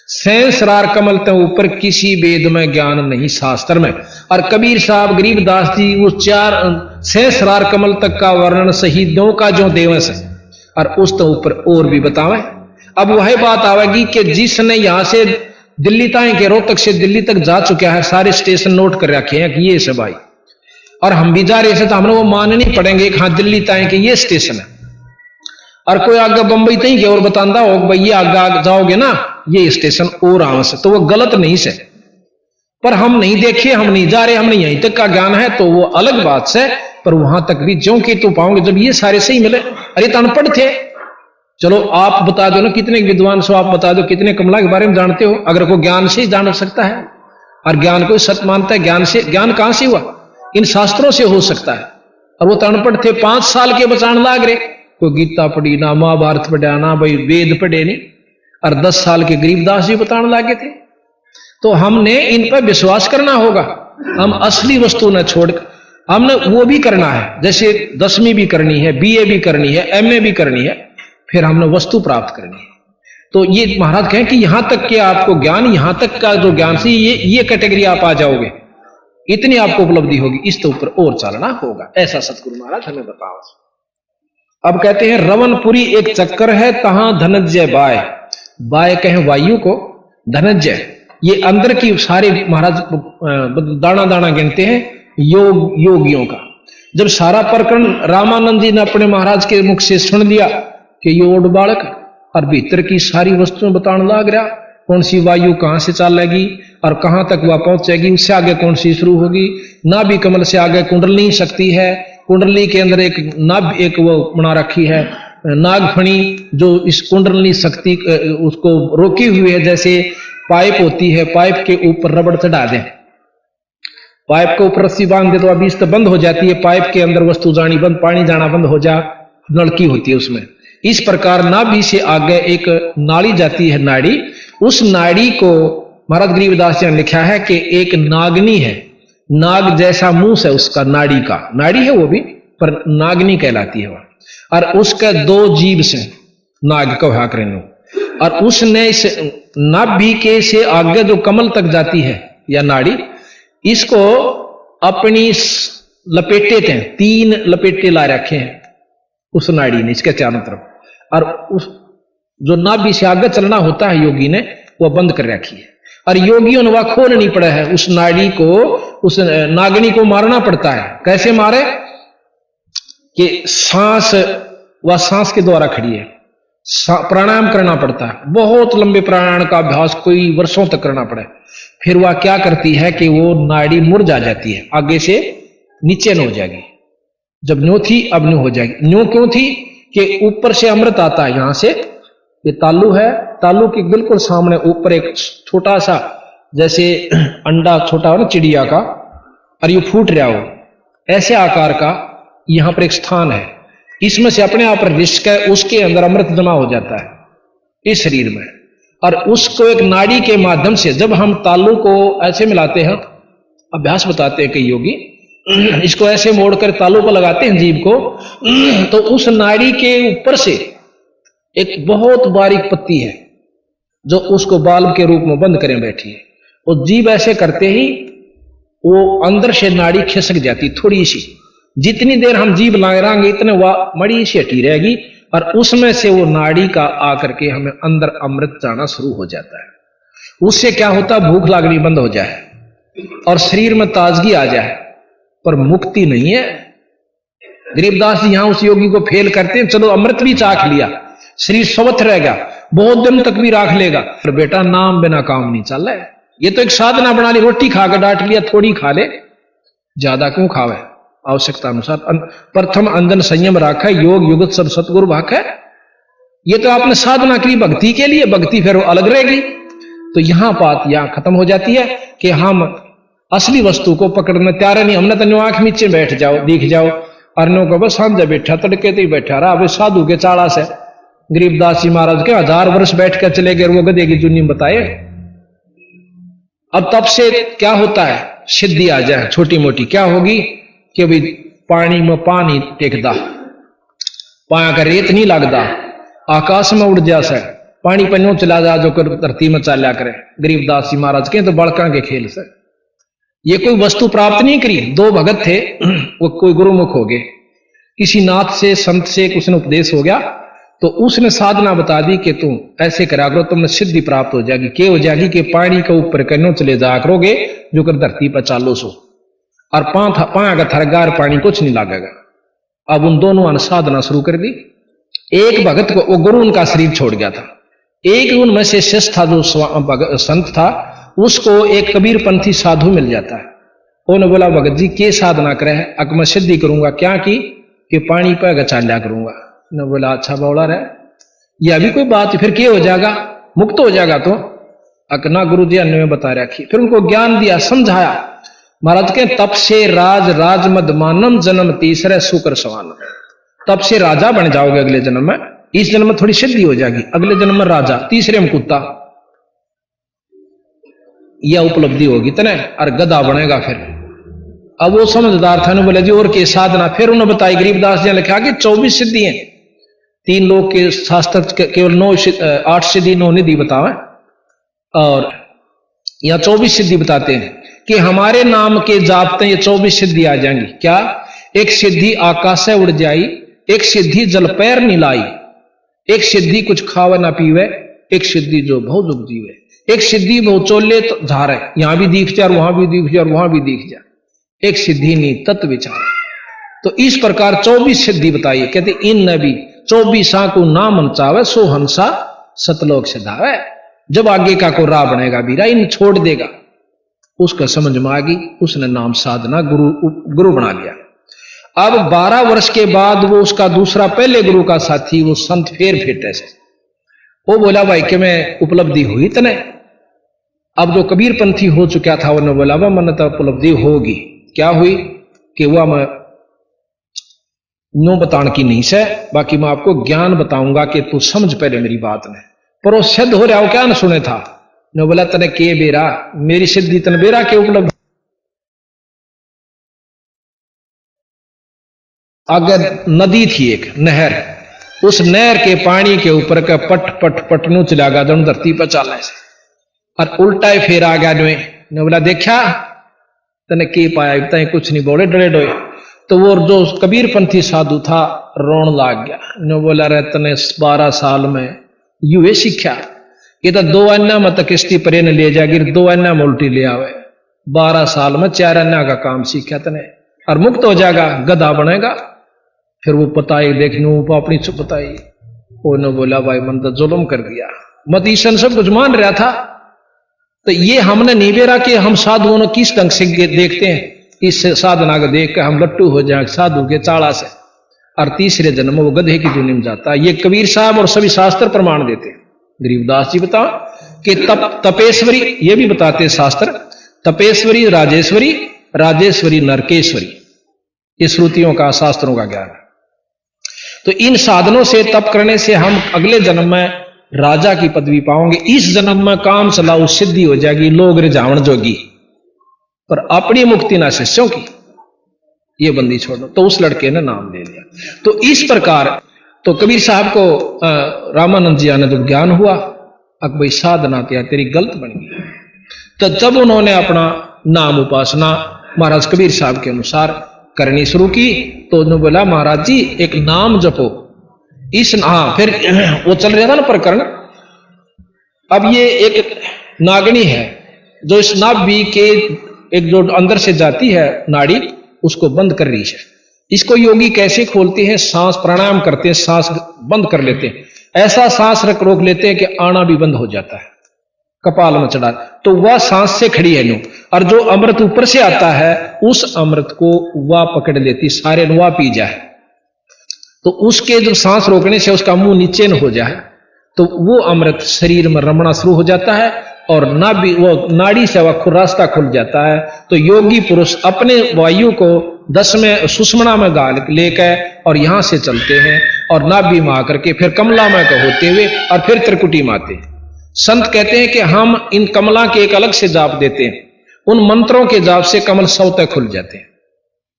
सहस्रार कमल तक ऊपर किसी वेद में ज्ञान नहीं, शास्त्र में। और कबीर साहब गरीबदास जी वो 4 सहस्रार कमल तक का वर्णन शहीदों का जो देवस है, और उस तो ऊपर और भी बतावे। अब वही बात आवेगी कि जिसने यहां से दिल्ली तक के रोहतक से दिल्ली तक जा चुका है, सारे स्टेशन नोट कर रखे हैं कि ये सब आई, और हम भी जा रहे थे तो हमने वो मानने नहीं पड़ेंगे कि हाँ दिल्ली तक के ये स्टेशन है। और कोई आगे बंबई तक के और बताता हो भाई ये आगे जाओगे ना ये स्टेशन और आम से, तो वो गलत नहीं से। पर हम नहीं देखे, हम नहीं जा रहे, हमने यहीं तक का ज्ञान है तो वो अलग बात से। पर वहां तक भी ज्यों की तो पाओगे जब ये सारे सही मिले। अरे तो अनपढ़ थे, चलो आप बता दो ना, कितने विद्वान सो आप बता दो, कितने कमला के बारे में जानते हो। अगर कोई ज्ञान से ही जान सकता है, और ज्ञान को सत्य मानता है, ज्ञान से, ज्ञान कहां से हुआ, इन शास्त्रों से हो सकता है। और वो तो अनपढ़ थे, 5 साल के बचान लाग रहे, कोई गीता पढ़ी ना, महाभारत पढ़ा ना, भाई वेद पढ़े नहीं, और 10 साल के गरीबदास जी बताने लागे थे। तो हमने इन पर विश्वास करना होगा। हम असली वस्तु न छोड़कर हमने वो भी करना है, जैसे 10वीं भी करनी है, BA भी करनी है, MA भी करनी है, फिर हमने वस्तु प्राप्त करनी है। तो ये महाराज कहें कि यहां तक के आपको ज्ञान, यहां तक का जो ज्ञान से ये कैटेगरी आप आ जाओगे, इतनी आपको उपलब्धि होगी, इस तो ऊपर और चलना होगा। ऐसा सतगुरु महाराज हमें बताओ। अब कहते हैं रवनपुरी एक चक्कर है, तहां धनंजय बाय। बाय कहें वायु को, धनंजय ये अंदर की सारे महाराज दाना दाना गिनते हैं योगियों का। जब सारा प्रकरण रामानंद जी ने अपने महाराज के मुख से सुन लिया कि ये ओड बालक और भीतर की सारी वस्तुएं बताने लग रहा, कौन सी वायु कहां से चलेगी और कहां तक वह पहुंचेगी, उससे आगे कौन सी शुरू होगी। नाभि कमल से आगे कुंडली शक्ति है, कुंडली के अंदर एक नाभ एक वो बना रखी है नागफणी, जो इस कुंडली शक्ति उसको रोकी हुई है। जैसे पाइप होती है, पाइप के ऊपर रबड़ चढ़ा दें, पाइप के ऊपर रस्सी बांध दे तो अभी इस बंद हो जाती है, पाइप के अंदर वस्तु जानी बंद, पानी जाना बंद हो जा, नलकी होती है उसमें। इस प्रकार नाभि से आगे एक नाड़ी जाती है, नाड़ी। उस नाड़ी को महाराज गरीबदास जी ने लिखा है कि एक नागनी है, नाग जैसा मुंह है उसका, नाड़ी का, नाड़ी है वो भी पर नागनी कहलाती है वह। और उसका 2 जीभ से नाग कहा करें, और उसने इस नाभि के से आगे जो कमल तक जाती है या नाड़ी, इसको अपनी लपेटे थे, 3 लपेटे ला रखे हैं उस नाड़ी ने इसके चारों तरफ, और उस जो नाभि से आगे चलना होता है योगी ने वह बंद कर रखी है। और योगियों ने वह खोल नहीं पड़ा है, उस नाड़ी को, उस नागनी को मारना पड़ता है। कैसे मारे कि सांस, वह सांस के द्वारा खड़ी है, प्राणायाम करना पड़ता है, बहुत लंबे प्राणायाम का अभ्यास कोई वर्षों तक करना पड़े। फिर वह क्या करती है कि वो नाड़ी मुरझा जाती है, आगे से नीचे न हो जाएगी, जब न्यों थी अब न्यों हो जाएगी। न्यों क्यों थी कि ऊपर से अमृत आता है, यहां से ये तालू है, तालू के बिल्कुल सामने ऊपर एक छोटा सा जैसे अंडा छोटा हो ना चिड़िया का, और ये फूट रहा हो ऐसे आकार का, यहां पर एक स्थान है, इसमें से अपने आप रिश्क है, उसके अंदर अमृत जमा हो जाता है इस शरीर में। और उसको एक नाड़ी के माध्यम से जब हम तालू को ऐसे मिलाते हैं, अभ्यास बताते हैं कई योगी, इसको ऐसे मोड़कर तालू को लगाते हैं जीभ को, तो उस नाड़ी के ऊपर से एक बहुत बारीक पत्ती है जो उसको बाल्ब के रूप में बंद करें बैठी है, और जीभ ऐसे करते ही वो अंदर से नाड़ी खिसक जाती थोड़ी सी, जितनी देर हम जीभ लगाएंगे इतने वह मड़ी सी हटी रहेगी, और उसमें से वो नाड़ी का आकर के हमें अंदर अमृत जाना शुरू हो जाता है। उससे क्या होता, भूख लागनी बंद हो जाए और शरीर में ताजगी आ जाए, पर मुक्ति नहीं है। गरीबदास जी यहां उस योगी को फेल करते हैं, चलो अमृत भी चाख लिया, शरीर स्वस्थ रहेगा, बहुत दिन तक भी राख लेगा, पर बेटा नाम बिना काम नहीं चल रहा है। ये तो एक साधना बना ली, रोटी खाकर डांट लिया, थोड़ी खा ले, ज्यादा क्यों खावे, आवश्यकता अनुसार। प्रथम अंजन संयम राखा, योग युगत सब सतगुरु भाखा। ये तो आपने साधना की भक्ति के लिए, भक्ति फिर अलग रहेगी। तो यहां बात यहां खत्म हो जाती है कि हम असली वस्तु को पकड़ने तैयार नहीं। हमने तो आंख नीचे बैठ जाओ, दिख जाओ, अर्नो को बस सामने बैठा, तड़के तो ही बैठा रहा, अब साधु के चाड़ा से गरीबदास जी महाराज के 1000 वर्ष बैठ कर चले गए, वो गधे की जुनी बताए। अब तब से क्या होता है, सिद्धि आ जाए छोटी मोटी, क्या होगी कि भाई पानी में पानी टेकदा, पाया का रेत नहीं लगता, आकाश में उड़ जा से, पानी पन्नों चला जा जो कर धरती में चाल्या करे। गरीबदास जी महाराज के तो बड़का के खेल से ये कोई वस्तु प्राप्त नहीं करी। 2 भगत थे, वो कोई गुरुमुख हो गए, किसी नाथ से संत से कुछ ने उपदेश हो गया, तो उसने साधना बता दी कि तुम ऐसे करा करो, तुमने सिद्धि प्राप्त हो जाएगी। क्या हो जाएगी कि पानी के ऊपर कन्नों चले जा करोगे जो कर धरती पर चालो सो, और पाया का थरगार पानी कुछ नहीं लगेगा। अब उन दोनों ने साधना शुरू कर दी। एक भगत को, वो गुरु उनका शरीर छोड़ गया था, एक उनमें से शिष्य था जो संत था, उसको एक कबीरपंथी साधु मिल जाता है। उन्होंने बोला भगत जी के साधना करे है, अक मैं सिद्धि करूंगा, क्या की कि पानी पर चाल्या करूंगा। ने बोला अच्छा बौला रहे, यह अभी कोई बात, फिर क्या हो जाएगा, मुक्त हो जाएगा। तो अकना गुरु जी ने बता रखी, फिर उनको ज्ञान दिया, समझाया। महाराज के तप से राज मद मानम जन्म तीसरे सुकर सवान, तब से राजा बन जाओगे अगले जन्म में। इस जन्म में थोड़ी सिद्धि हो जाएगी, अगले जन्म में राजा, तीसरे में कुत्ता, यह उपलब्धि होगी तने, और गधा बनेगा फिर। अब वो समझदार था, बोले जी और के साधना, फिर उन्होंने बताई। गरीबदास जी ने लिखा कि 24 सिद्धि हैं, 3 लोग के शास्त्र केवल 8 सिद्धि 9 निधि बतावे, और यहां 24 सिद्धि बताते हैं कि हमारे नाम के जापते ये 24 सिद्धि आ जाएंगी। क्या, एक सिद्धि आकाश से उड़ जाई, एक सिद्धि जल पैर नीलाई, एक सिद्धि कुछ खावे ना पीवे, एक सिद्धि जो बहुत जुग जीवे, एक सिद्धि बहुत चोले तो झारे, यहां भी दिख जाए, वहां भी दिख जाए, वहां भी दिख जाए, एक सिद्धि नी तत्व विचार। तो इस प्रकार 24 सिद्धि बताइए। कहते इनमें भी 24 को ना मनचावे सो हंसा सतलोक से धावे। जब आगे का को राह बनेगा बीरा इन छोड़ देगा। उसका समझ में आ गई, उसने नाम साधना गुरु बना लिया। अब 12 वर्ष के बाद वो उसका दूसरा पहले गुरु का साथी वो संत फेर फेटे से वो बोला भाई कि मैं उपलब्धि हुई तने। अब जो कबीर पंथी हो चुका था उन्होंने बोला वह मन तो उपलब्धि होगी। क्या हुई कि वह मैं नो बताने की नहीं से, बाकी मैं आपको ज्ञान बताऊंगा कि तू समझ पहले मेरी बात ने। पर वो सिद्ध हो रहा हो क्या न सुने था ने बोला तने के बेरा मेरी सिद्धि तन बेरा के उपलब्ध। अगर नदी थी एक नहर, उस नहर के पानी के ऊपर का पट पट पटनू चला गया दोनों धरती पर चालने से और उल्टा ही फेर आ गया ने बोला देखा तने के पाया तय कुछ नहीं बोले डरे डोए। तो वो जो कबीर पंथी साधु था रोन लाग गया ने बोला रे तने 12 साल में यूए सीखा ये तो 2 अन्ना में तो किश्ती परे ने ले जाएगी 2 अन्ना में उल्टी ले आवे। 12 साल में 4 अन्ना का काम सीखा तने और मुक्त हो जाएगा गधा बनेगा। फिर वो पताई देखने वो अपनी चुप बताई उन्होंने बोला भाई मन तो जुल्म कर दिया मत ईशन सब कुछ मान रहा था। तो ये हमने नहीं बेरा कि हम साधुओं ने किस ढंग से देखते हैं, इस साधना को देख कर हम लट्टू हो जाए साधु के चाड़ा से और तीसरे जन्म वो गधे की दुनिया में जाता है। ये कबीर साहब और सभी शास्त्र प्रमाण देते हैं। गरीबदास जी बताओ कि तपेश्वरी ये भी बताते हैं शास्त्र, तपेश्वरी राजेश्वरी राजेश्वरी नरकेश्वरी, ये श्रुतियों का शास्त्रों का ज्ञान है। तो इन साधनों से तप करने से हम अगले जन्म में राजा की पदवी पाओगे, इस जन्म में काम चलाओ सिद्धि हो जाएगी लोग रिझावन जोगी, पर अपनी मुक्ति ना शिष्यों की ये बंदी छोड़ो। तो उस लड़के ने नाम ले लिया। तो इस प्रकार तो कबीर साहब को रामानंद जी ने जब ज्ञान हुआ अब भाई साधना क्या तेरी गलत बन गई। तो जब उन्होंने अपना नाम उपासना महाराज कबीर साहब के अनुसार करनी शुरू की तो उन्होंने बोला महाराज जी एक नाम जपो इस फिर वो चल रहा था ना प्रकरण। अब ये एक नागनी है जो इस नाभि के एक जो अंदर से जाती है नाड़ी उसको बंद कर रही है। इसको योगी कैसे खोलते हैं, सांस प्राणायाम करते हैं, सांस बंद कर लेते हैं, ऐसा सांस रोक लेते हैं कि आना भी बंद हो जाता है कपाल में चढ़ा, तो वह सांस से खड़ी है नो। और जो अमृत ऊपर से आता है उस अमृत को वह पकड़ लेती, सारे वह पी जाए। तो उसके जो सांस रोकने से उसका मुंह नीचे न हो जाए तो वो अमृत शरीर में रमना शुरू हो जाता है और नाभि वो नाड़ी से वह रास्ता खुल जाता है। तो योगी पुरुष अपने वायु को 10वें सुषमना में गाल लेकर और यहां से चलते हैं और नाभि में आकर के फिर कमला में का होते हुए और फिर त्रिकुटी में आते हैं। संत कहते हैं कि हम इन कमला के एक अलग से जाप देते हैं, उन मंत्रों के जाप से कमल स्वतः खुल जाते हैं,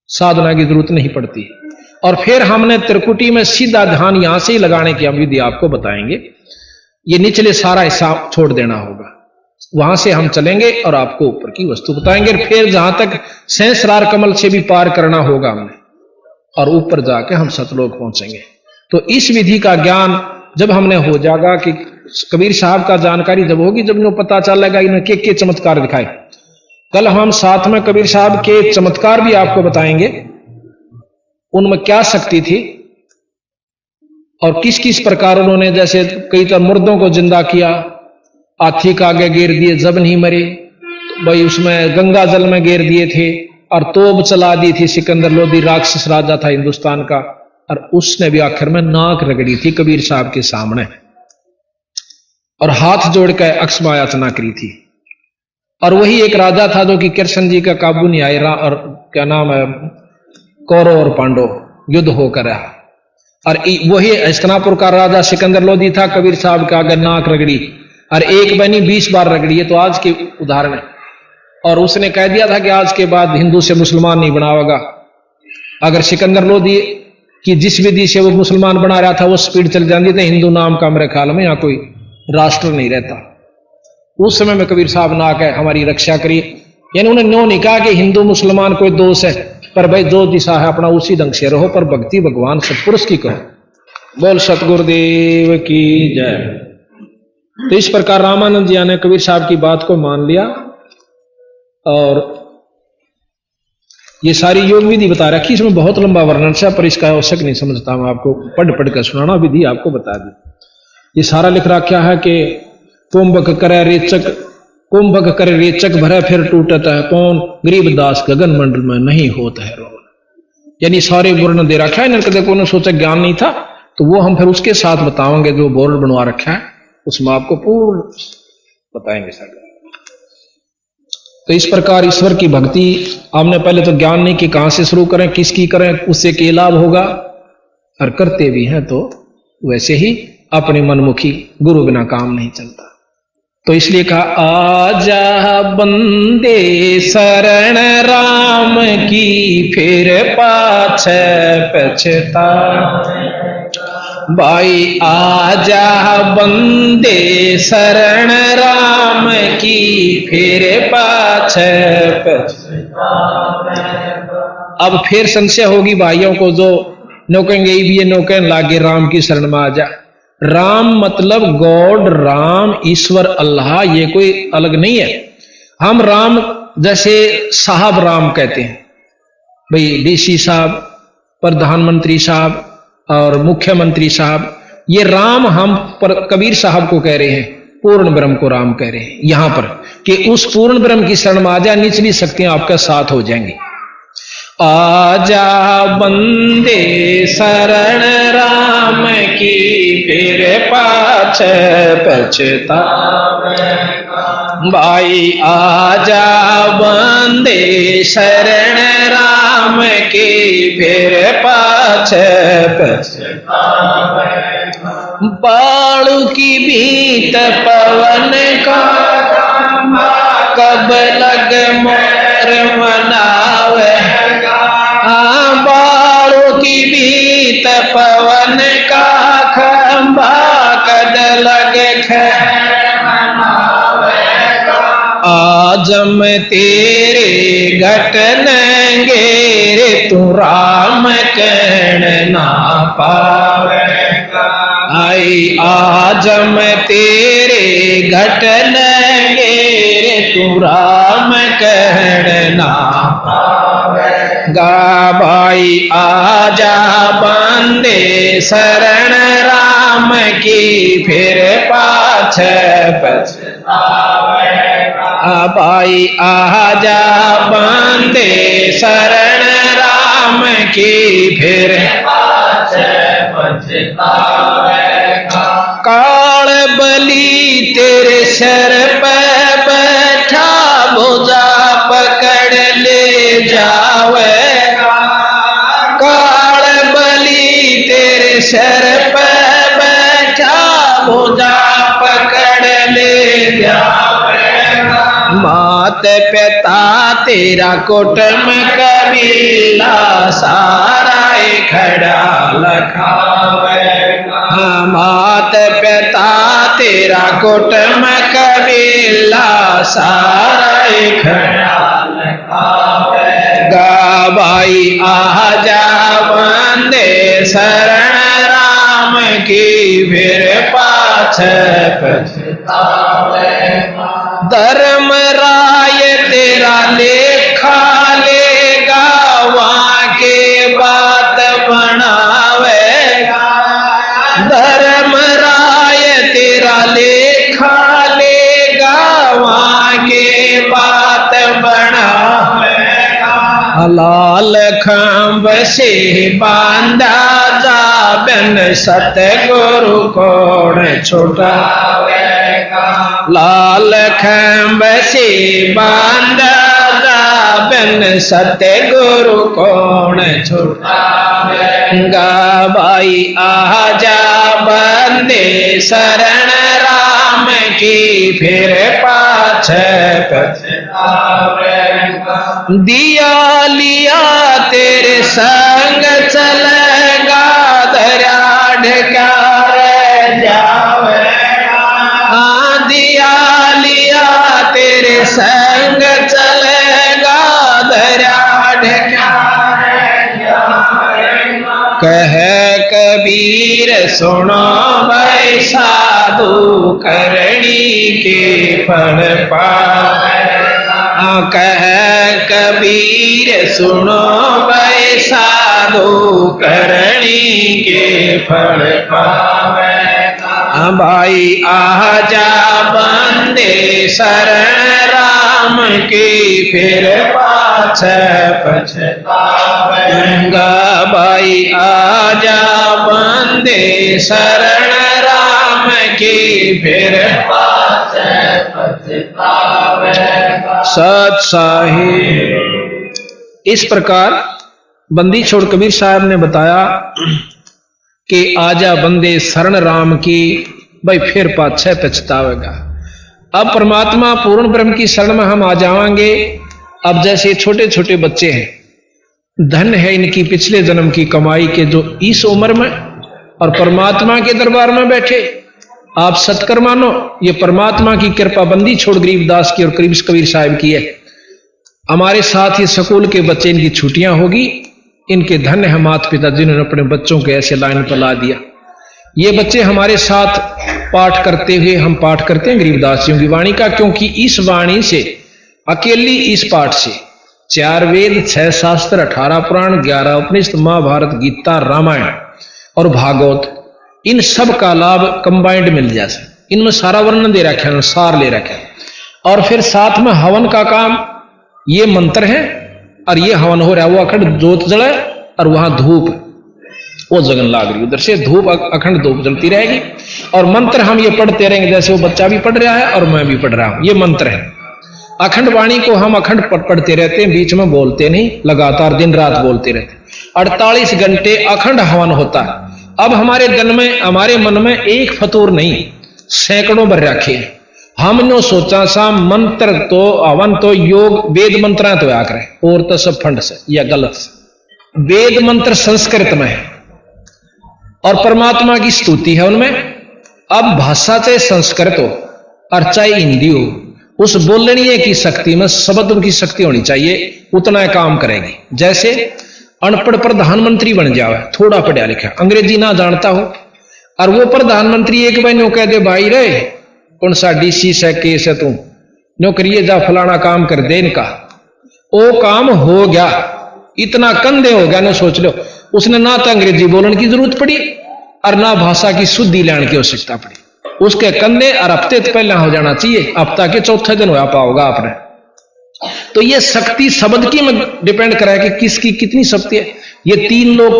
साधना की जरूरत नहीं पड़ती। और फिर हमने त्रिकुटी में सीधा ध्यान यहां से ही लगाने की हम विधि आपको बताएंगे। ये निचले सारा हिस्सा छोड़ देना होगा, वहां से हम चलेंगे और आपको ऊपर की वस्तु बताएंगे। फिर जहां तक सहस्रार कमल से भी पार करना होगा हमने और ऊपर जाके हम सतलोक पहुंचेंगे। तो इस विधि का ज्ञान जब हमने हो जाएगा कि कबीर साहब का जानकारी जब होगी जब इन्हें पता चलेगा इन्हें के चमत्कार दिखाए। कल हम साथ में कबीर साहब के चमत्कार भी आपको बताएंगे, उनमें क्या शक्ति थी और किस किस प्रकार उन्होंने जैसे कई तरह मुर्दों को जिंदा किया, हाथी का आगे घेर दिए जब नहीं मरे, तो भाई उसमें गंगा जल में घेर दिए थे और तोप चला दी थी। सिकंदर लोधी राक्षस राजा था हिंदुस्तान का और उसने भी आखिर में नाक रगड़ी थी कबीर साहब के सामने और हाथ जोड़कर अक्षमा याचना करी थी। और वही एक राजा था जो कि कृष्ण जी का काबू नहीं आया और क्या नाम है कौरव और पांडव युद्ध होकर रहा। और वही हस्तिनापुर का राजा सिकंदर लोधी था, कबीर साहब का अगर नाक रगड़ी और एक बनी 20 बार रगड़ी है। तो आज के उदाहरण है। और उसने कह दिया था कि आज के बाद हिंदू से मुसलमान नहीं बनावागा। अगर सिकंदर लोधी की जिस विधि से वो मुसलमान बना रहा था वो स्पीड चल जाती तो हिंदू नाम का मेरे ख्याल में यहाँ कोई राष्ट्र नहीं रहता। उस समय में कबीर साहब ने आकर हमारी रक्षा करी, यानी उन्होंने न्यों नहीं कहा कि हिंदू मुसलमान कोई दोष है, पर भाई जो दिशा है अपना उसी ढंग से रहो, पर भक्ति भगवान सतपुरुष की करो। बोल सतगुरुदेव की जय। तो इस प्रकार रामानंद जी ने कबीर साहब की बात को मान लिया और ये सारी योग विधि बता रखी, इसमें बहुत लंबा वर्णन है, पर इसका आवश्यक नहीं समझता, मैं आपको पढ़ पढ़ कर सुनाना, विधि आपको बता दी। ये सारा लिख रखा है कि कुंभक करे रेचक भरे फिर टूटत है कौन, गरीब दास गगन मंडल में नहीं होता है रोन। यानी सारे वर्ण दे रखा है, कदे को सोचा ज्ञान नहीं था, तो वो हम फिर उसके साथ बताएंगे, जो बोर्ड बनवा रखा है उसमें आपको पूर्ण बताएंगे सारे। तो इस प्रकार ईश्वर की भक्ति हमने पहले तो ज्ञान नहीं कि कहां से शुरू करें, किसकी करें, उससे क्या लाभ होगा, और करते भी हैं तो वैसे ही अपने मनमुखी, गुरु बिना काम नहीं चलता। तो इसलिए कहा आजा बंदे शरण राम की फिर पाछे पछता, भाई आजा बंदे शरण राम की फिर पाछे पछता। अब फिर संशय होगी भाइयों को, जो नौकेंगे ये नौकन लागे राम की शरण में आ जा। राम मतलब गॉड, राम ईश्वर अल्लाह, ये कोई अलग नहीं है। हम राम जैसे साहब राम कहते हैं, भाई डीसी साहब, प्रधानमंत्री साहब और मुख्यमंत्री साहब, ये राम हम पर कबीर साहब को कह रहे हैं, पूर्ण ब्रह्म को राम कह रहे हैं यहां पर, कि उस पूर्ण ब्रह्म की शरण में आ जा, निचली शक्तियां आपका साथ हो जाएंगी। आजा बंदे शरण राम की फिर पाछे पछता, भाई आजा बंदे शरण राम की फिर पाछे पछता। बाणु की भीत पवन का कब लग मोर मनावे, बाणु की भीत पवन का खंभा कद लगे आजम तेरे घटनेंगे रे तू राम कहन ना पावेगा, आई आजम तेरे घटनेंगे रे तू राम कहन ना पावेगा, भाई आजा बंदे शरण राम की फिर पाछे पछतावेगा, भाई आजा बंदे शरण राम की फिर पाछे पछतावेगा। काल बली तेरे सर पे बैठा भुजा पकड़ ले जावेगा, काल बली तेरे सर पे बैठा भुजा पकड़ ले जावेगा, मात पिता तेरा कुटुंब कबीला सारा खड़ा लखावेगा, मात पिता तेरा कुटुंब कबीला सारा खड़ा लखावेगा, भाई आजा बंदे शरण राम की फिर पाछे पछतावेगा, धर्म राय तेरा लेखा लेगा वहां के बात बनावेगा, धर्म राय तेरा लेखा लेगा वहां के बात बनावेगा, लाल खंभ से बांधा जाबन सतगुरु कोण छुटावेगा, लाल खंभ से बांधा जाबन सतगुरु कोण छुटावेगा, भाई आजा बंदे शरण राम की फिर पाछे पछतावेगा, दिया लिया तेरे संग चलेगा दरिया ढकार जावेगा, दिया लिया तेरे संग चलेगा दरिया ढकार जावेगा, कह कबीर सुनो भाई साधु करनी के फल पावेगा, कह कबीर सुनो भाई साधु करनी के फल पावे। भाई आजा बंदे शरण राम की फिर पाछे पछतावेगा। भाई आजा बंदे शरण राम की फिर पाछे पछतावेगा। सत साहिब। इस प्रकार बंदी छोड़ कबीर साहब ने बताया कि आजा बंदे शरण राम की, भाई फिर पाछे पछतावेगा। अब परमात्मा पूर्ण ब्रह्म की शरण में हम आ जाएंगे। अब जैसे छोटे छोटे बच्चे हैं, धन है इनकी पिछले जन्म की कमाई के जो इस उम्र में और परमात्मा के दरबार में बैठे। आप सत्कर मानो, ये परमात्मा की कृपा बंदी छोड़ गरीबदास की और कबीर साहिब की है। हमारे साथ ये स्कूल के बच्चे, इनकी छुट्टियां होगी, इनके धन्य है माता पिता जिन्होंने अपने बच्चों को ऐसे लाइन पर ला दिया। ये बच्चे हमारे साथ पाठ करते हुए, हम पाठ करते हैं गरीबदासियों की वाणी का, क्योंकि इस वाणी से अकेली इस पाठ से 4 वेद 6 शास्त्र 18 पुराण 11 उपनिषद महाभारत गीता रामायण और भागवत, इन सब का लाभ कंबाइंड मिल जाए। इनमें सारा वर्णन दे रखा है, सार ले रखा है। और फिर साथ में हवन का काम, ये मंत्र है और ये हवन हो रहा है। वो अखंड जोत जले और वहां धूप वो जगन लाग रही, उधर से धूप अखंड धूप जलती रहेगी। और मंत्र हम ये पढ़ते रहेंगे, जैसे वो बच्चा भी पढ़ रहा है और मैं भी पढ़ रहा हूं। ये मंत्र है। अखंड वाणी को हम अखंड पढ़ते रहते हैं, बीच में बोलते नहीं, लगातार दिन रात बोलते रहते। 48 घंटे अखंड हवन होता है। अब हमारे दिन में, हमारे मन में एक फतूर नहीं, सैकड़ों भर रखे हैं। हमने सोचा सा मंत्र तो हवन तो योग वेद मंत्र तो आ करे, और तो सब फंड से या गलत से। वेद मंत्र संस्कृत में है और परमात्मा की स्तुति है उनमें। अब भाषा चाहे संस्कृत हो और चाहे हिंदी हो, उस बोलने की शक्ति में शब्द की शक्ति होनी चाहिए, उतना काम करेगी। जैसे अनपढ़ प्रधानमंत्री बन जावे, थोड़ा पढ़ा लिखा, अंग्रेजी ना जानता हो, और वो प्रधानमंत्री एक बार नो कह दे भाई रे कौन सा डीसी से केस है, तू नो करिए जा फलाना काम कर दे इनका, वो काम हो गया। इतना कंधे हो गया ना, सोच लो उसने ना तो अंग्रेजी बोलने की जरूरत पड़ी और ना भाषा की शुद्धि लेने की आवश्यकता पड़ी। उसके कंधे और हफ्ते तो पहले हो जाना चाहिए, हफ्ता के चौथे दिन हो पाओगा आपने। तो ये शक्ति शब्द की में डिपेंड करा है कि किसकी कितनी शक्ति है। ये 3 लोग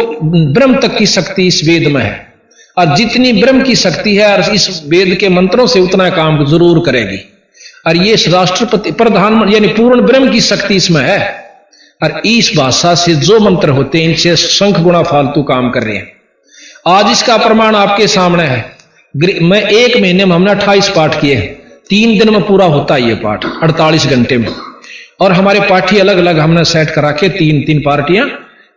ब्रह्म तक की शक्ति इस वेद में है, और जितनी ब्रह्म की शक्ति है और इस वेद के मंत्रों से उतना काम जरूर करेगी। और ये राष्ट्रपति प्रधानमंत्री यानी पूर्ण ब्रह्म की शक्ति इसमें है। और इस भाषा से जो मंत्र होते हैं इनसे शंख गुणा फालतू काम कर रहे हैं। आज इसका प्रमाण आपके सामने है। मैं 1 महीने में हमने 28 पाठ किए, 3 दिन में पूरा होता है ये पाठ, 48 घंटे में। और हमारे पाठी अलग अलग हमने सेट करा के 3-3 पार्टियां,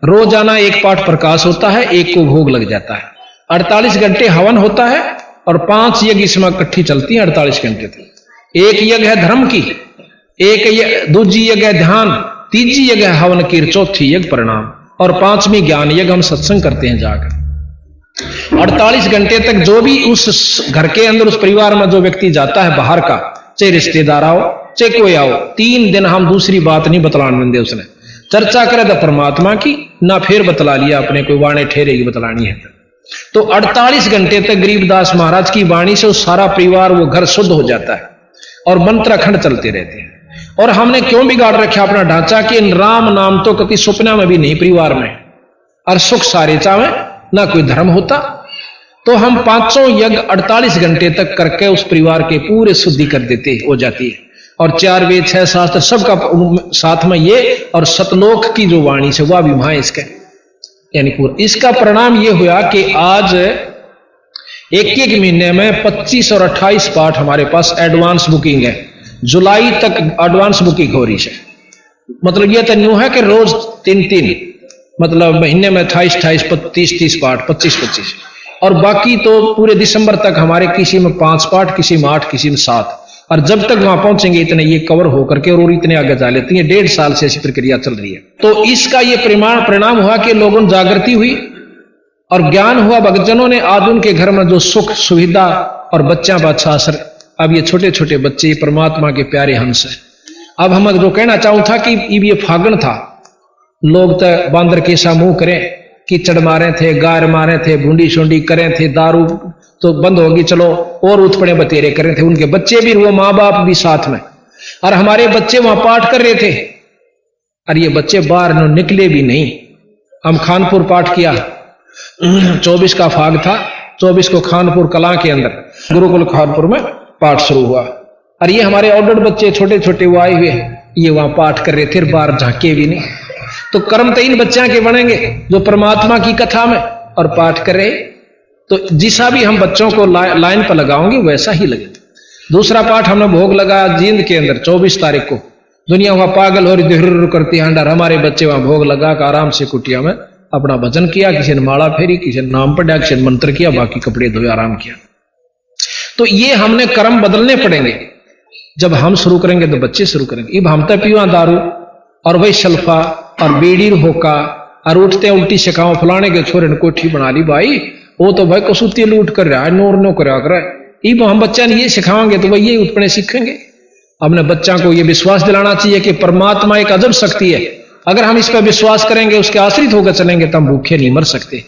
रोजाना 1 पाठ प्रकाश होता है, 1 को भोग लग जाता है। 48 घंटे हवन होता है और 5 यज्ञ इसमें इकट्ठी चलती है 48 घंटे तक। 1 यज्ञ है धर्म की, 1 दूजी यज्ञ है ध्यान, तीजी यज्ञ है हवन की, चौथी यज्ञ परिणाम, और 5वीं ज्ञान यज्ञ हम सत्संग करते हैं जाकर। 48 घंटे तक जो भी उस घर के अंदर उस परिवार में जो व्यक्ति जाता है बाहर का, चाहे रिश्तेदार आओ चाहे कोई आओ, 3 दिन हम दूसरी बात नहीं बतलाने देंगे। उसने चर्चा करे तो परमात्मा की, ना फिर बतला लिया अपने कोई वाणी ठहरेगी बतलानी है। तो 48 घंटे तक गरीबदास महाराज की वाणी से उस सारा परिवार वो घर शुद्ध हो जाता है और मंत्र अखंड चलते रहते हैं। और हमने क्यों बिगाड़ रखा अपना ढांचा कि राम नाम तो कभी सपना में भी नहीं परिवार में, और सुख सारे चावे ना कोई धर्म होता। तो हम 5 यज्ञ 48 घंटे तक करके उस परिवार के पूरे शुद्धि कर देते हो जाती है। और 4 वेद 6 शास्त्र सबका साथ में ये, और सतलोक की जो वाणी से वह भी वहां इसके यानी पूरा। इसका परिणाम ये हुआ कि आज 1-1 महीने में 25 और 28 पाठ हमारे पास एडवांस बुकिंग है। जुलाई तक एडवांस बुकिंग हो रही है। मतलब यह तो न्यू है कि रोज 3-3, मतलब महीने में 28-28 30-30 पाठ, 25-25, और बाकी तो पूरे दिसंबर तक हमारे किसी में 5 पाठ, किसी में 8, किसी में 7। और जब तक वहां पहुंचेंगे इतने ये कवर होकर के और इतने आगे जा लेती है। 1.5 साल से ऐसी प्रक्रिया चल रही है। तो इसका ये परिणाम हुआ कि लोगों जागृति हुई और ज्ञान हुआ भक्तजनों ने। आज उनके घर में जो सुख सुविधा और बच्चा बादशाह असर, अब ये छोटे छोटे बच्चे परमात्मा के प्यारे हंस है। अब हम जो कहना चाहूं था कि ये फागण था, लोग तो बांदर के सा मुंह करें, कीचड़ मारे थे, गार मारे थे, बूंदी शोंडी करे थे, दारू तो बंद होगी, चलो और उत्पड़े बतेरे करे थे, उनके बच्चे भी, वो माँ बाप भी साथ में, और हमारे बच्चे वहां पाठ कर रहे थे, और ये बच्चे बाहर निकले भी नहीं। हम खानपुर पाठ किया, 24 का फाग था, 24 को खानपुर कला के अंदर गुरुकुल खानपुर में पाठ शुरू हुआ, और ये हमारे ऑर्डर्ड बच्चे छोटे छोटे वो आए हुए, ये वहां पाठ कर रहे थे, बाहर झांके भी नहीं। तो कर्म तो इन बच्चों के बनेंगे जो परमात्मा की कथा में और पाठ कर रहे, तो जिसा भी हम बच्चों को लाइन पर लगाओगे वैसा ही लगे। दूसरा पाठ हमने भोग लगाया जींद के अंदर 24 तारीख को, दुनिया वहां पागल हो रही करती है, हमारे बच्चे वहां भोग लगा कर आराम से कुटिया में अपना भजन किया, किसी ने माला फेरी, किसी ने नाम पढ़ा, किसी ने मंत्र किया, बाकी कपड़े धोए आराम किया। तो ये हमने कर्म बदलने पड़ेंगे, जब हम शुरू करेंगे तो बच्चे शुरू करेंगे। अब हम तो पीवा दारू और वही शल्फा और बेड़ी होका और उठते उल्टी सिखाओ, फलाने के छोरे ने कोठी बना ली, भाई वो तो भाई कसूती लूट कर रहा है, नोर नो करा कर। अब हम बच्चा ने ये सिखाएंगे तो वही यही उत्पन्न सीखेंगे। अपने बच्चा को ये विश्वास दिलाना चाहिए कि परमात्मा एक अजब शक्ति है, अगर हम इस पर विश्वास करेंगे, उसके आश्रित होकर चलेंगे तो हम भूखे नहीं मर सकते,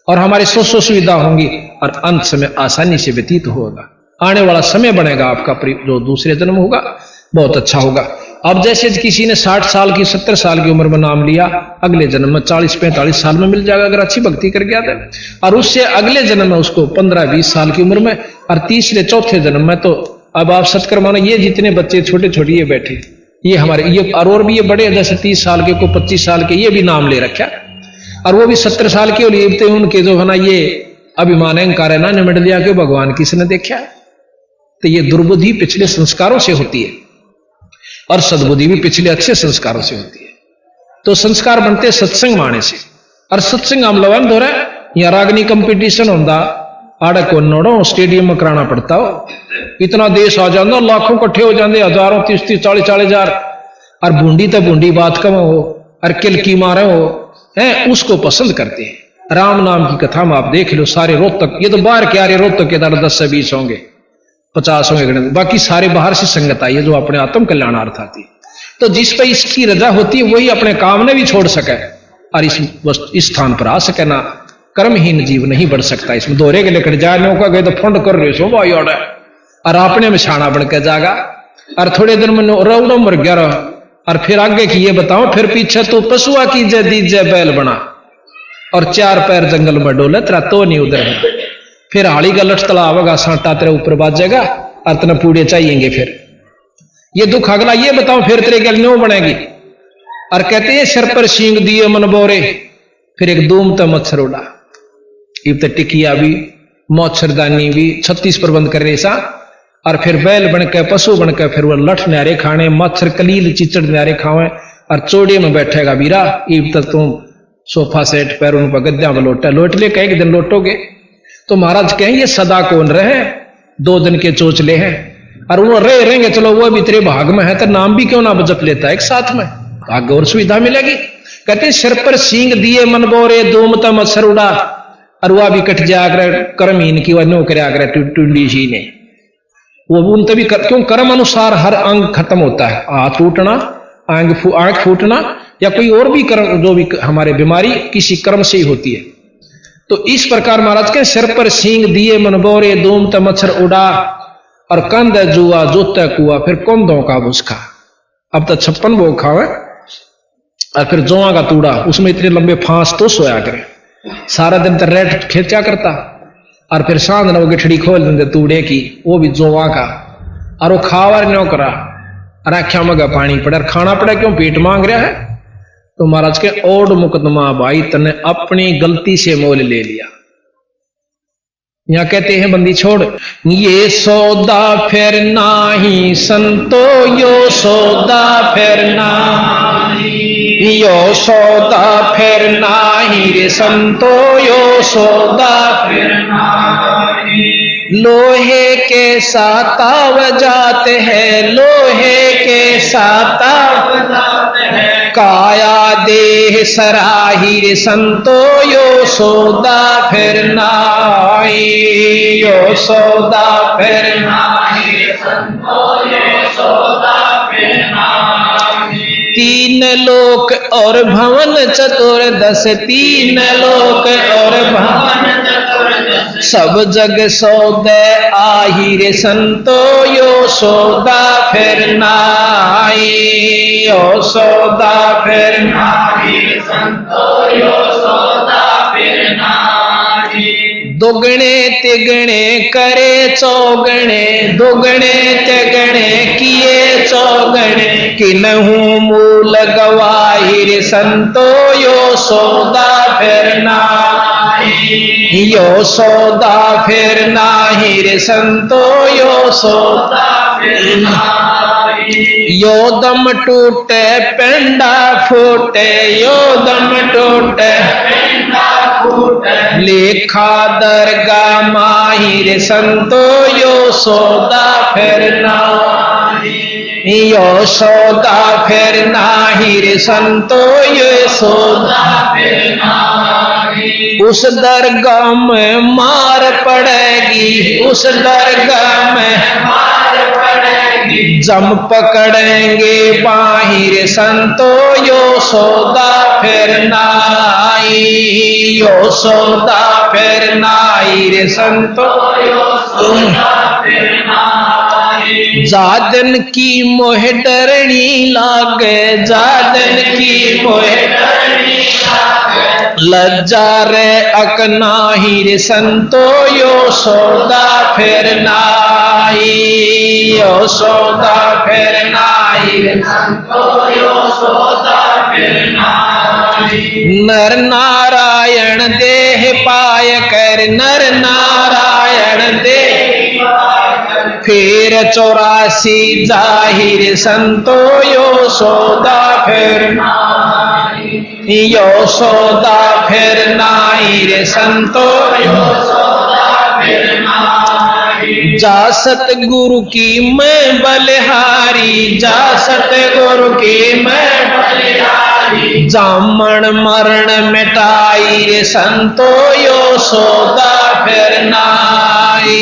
और हमारी सुख सुविधा होंगी, और अंत समय आसानी से व्यतीत होगा। आने वाला समय बनेगा आपका, जो दूसरे जन्म होगा बहुत अच्छा होगा। अब जैसे किसी ने 60 साल की 70 साल की उम्र में नाम लिया, अगले जन्म में 40-45 साल में मिल जाएगा अगर अच्छी भक्ति कर गया था, और उससे अगले जन्म में उसको 15-20 साल की उम्र में, और तीसरे चौथे जन्म में तो अब आप सत्कर्मा, ये जितने बच्चे छोटे छोटे ये बैठे, ये हमारे ये और भी ये बड़े, जैसे 30 साल के को 25 साल के, ये भी नाम ले रखा, और वो भी 70 साल के लिए उनके जो है ना ये अभिमान अहंकार है ना, निमट लिया के भगवान किसने देखा। तो ये दुर्बुद्धि पिछले संस्कारों से होती है, और सद्बुद्धि भी पिछले अच्छे संस्कारों से होती है। तो संस्कार बनते सत्संग माने से, और सत्संग हम लवन हो रहा है, या रागनी कंपटीशन होता आड़े को नोड़ो स्टेडियम में कराना पड़ता हो, इतना देश आ जाता, लाखों इकट्ठे हो जाते, हजारों 30-40 हजार, और बूंदी तो बूंदी बात कम हो, और किलकी मारे हो है, उसको पसंद करते हैं। राम नाम की कथा में आप देख लो, सारे रोहतक, ये तो बाहर के आ रहे, रोहतक के 10 से 20 होंगे, 50 होंगे, बाकी सारे बाहर से संगत आई है जो अपने आत्म कल्याणार्थ आती है। तो जिस पे इसकी रजा होती है वही अपने काम ने भी छोड़ सके, और इस स्थान पर आ सके ना। कर्महीन जीव नहीं बढ़ सकता, इसमें दोहरे के लेकर जाने का गए तो फंड कर रहे सो भाई, और आपने में छाना बन के जागा, और थोड़े दिन में रौड़ो मर गया, और फिर आगे की ये बताओ, फिर पीछे तो पशुआ की जय दीजय बैल बना, और 4 पैर जंगल में डोले, तेरा तो नहीं उधर है, फिर हाड़ी का लठ तला आवेगा, सांटा तेरे ऊपर बाजेगा, और तेने पूड़े चाहिएंगे, फिर ये दुख अगला, ये बताओ फिर तेरे गल न्यों बनेगी। और कहते हैं सिर पर सींग दिए मन बोरे, फिर एक दूम तो मच्छर उड़ा, इब तो टिकिया भी, मच्छरदानी भी, 36 प्रबंध कर रहे सा, और फिर बैल बनकर पशु बनकर फिर वो लठ न्यारे खाने, मच्छर कलील चिचड़ न्यारे खावे, और चोड़े में बैठेगा बीरा, इब तक तुम सोफा सेट पैर उन पर गद्दा में लोटा लोट ले, कई दिन लोटोगे। तो महाराज कहें ये सदा कौन रहे, 2 दिन के चोचले हैं, और वो रहेंगे, चलो वो भी तेरे भाग में है, तो नाम भी क्यों ना जप लेता है एक साथ में, आगे और सुविधा मिलेगी। कहते सिर पर सींग दिए मन बोरे, दूम तो मच्छर उड़ा, और वह भी कट जाकर कर्महीन की वह नो करे आकर टूंडी जी ने, वो उन तभी क्यों कर्म अनुसार हर अंग खत्म होता है, हाथ टूटना, आंख फूटना, या कोई और भी कर्म, जो भी हमारे बीमारी किसी कर्म से ही होती है। तो इस प्रकार महाराज के सिर पर सींग दिए मन बोरे, दूम तो मच्छर उड़ा, और कंध जुआ जोता कुआ, फिर कौंधों का भुसखा, अब तो 56 भोग खावे, और फिर जोआ का तूड़ा, उसमें इतने लंबे फांस तो सोया करे, सारा दिन तो रेट खेचा करता, और फिर सांझ न गिठड़ी खोल देंगे तूड़े की, वो भी जोआ का, और वो खावर न्यों करा, और आख्या मगा पानी पड़ा, खाना पड़ा क्यों, पेट मांग रहा है। तो महाराज के ओड मुकदमा भाई, तने अपनी गलती से मोल ले लिया। यहां कहते हैं बंदी छोड़, ये सौदा फिर नाही संतो, यो सौदा फिर नाही, यो सौदा फिर नाही रे संतो, यो सौदा फिर नाही। लोहे के साता बजाते हैं, लोहे के साता बजाते हैं, काया देह सराही रे संतो, यो सौदा फिर नाही, यो सौदा फिर नाही रे संतो, यो सौदा फिर नाही। तीन लोक और भवन चतुर्दश, तीन लोक और भवन चतुर्दश, सब जग सौदे आही रे संतो, यो सौदा फिर नाई, यो सौदा फिर नाई संतो, यो सौदा फिर नाई। दुगणे तिगणे करे चौगणे, दुगणे तिगणे किए चौगणे, किन्हू मूल गवाही रे संतो, यो सौदा फिर नाई, यो सौदा फिर नाही रे संतो, यो सौदा फिर नाई। यो दम टूटे पेंडा फूटे, यो दम टूटे पेंडा फूटे, लेखा दरगा माही रे संतो, यो सौदा फिर नाई, यो सौदा फिर नाही रे संतो, यो सौदा फिर नाई। उस दरगाह में मार पड़ेगी, उस दरगाह में मार पड़ेगी, जम पकड़ेंगे बाहिर संतो, यो सौदा फिर नाई, यो सौदा फिर नाई रे संतो, यो सौदा फिर नाई। जादन की मोह डरनी लागे, जादन की मोह डरनी लागे, लज्जा रे अकनाही रे संतो, यो सौदा फिर नाई, यो सौदा फिर नाई रे संतो, यो सौदा फिर नाई। नर नारायण देह पाय कर, नर नारायण देह फिर 84 जाहिर संतो, यो सौदा फिर नाई, यो सौदा फिर नाई रे संतो, यो सौदा फिर नाई। जा सतगुरु की मैं बलिहारी, जा सतगुरु की मैं बलिहारी, जामन मरण मिटाई रे संतो, यो सौदा फिर नाई,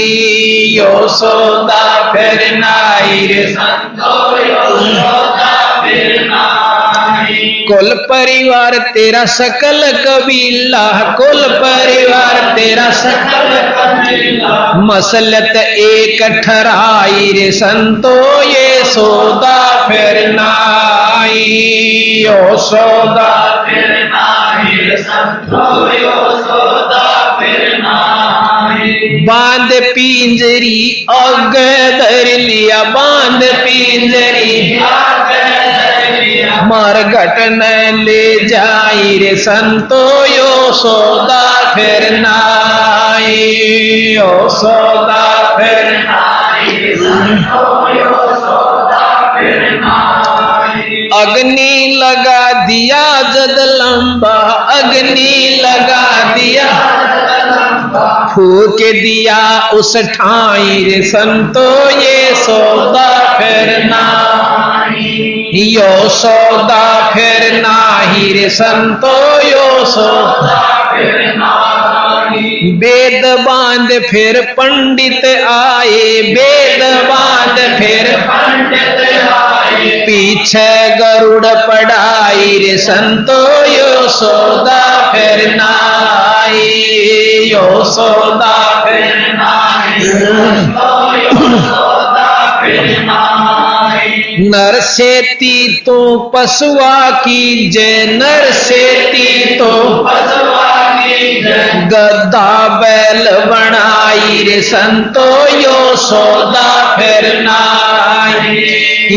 यो सौदा फिर नाई रे संतो, यो सौदा फिर नाई। कुल परिवार तेरा सकल कबीला, कुल परिवार तेरा सकल कबीला, मसलत एक ठहराई रे संतो, ये सौदा फिर नाई, यो सौदा फिर नाई रे संतो, यो सौदा फिर नाई। बांध पिंजरी अग धर लिया, बांध पिंजरी अग धर लिया, मार घटन ले जाई रे संतो, यो सौदा फिर नाई, यो सौदा फिर नाई रे संतो, यो सौदा फिर नाई। अग्नि लगा दिया जगदम्बा, अग्नि लगा दिया जगदम्बा, फूक दिया उस ठाई रे संतो, ये सौदा फिर नाई, यो सौदा फिर नाही रे संतो, यो सौदा फिर नाई। वेद बांध फिर पंडित आए, वेद बांध फिर पंडित आए, पीछे गरुड़ पढ़ाई रे संतो, यो सौदा फिर नाई, यो सौदा फिर नाई, यो सौदा फिर नाई। नर सेती तो पशुआ की जय, नर सेती तो पशुआ की जय, गद्दा बैल बनाई रे संतो, यो सौदा फिर नाई,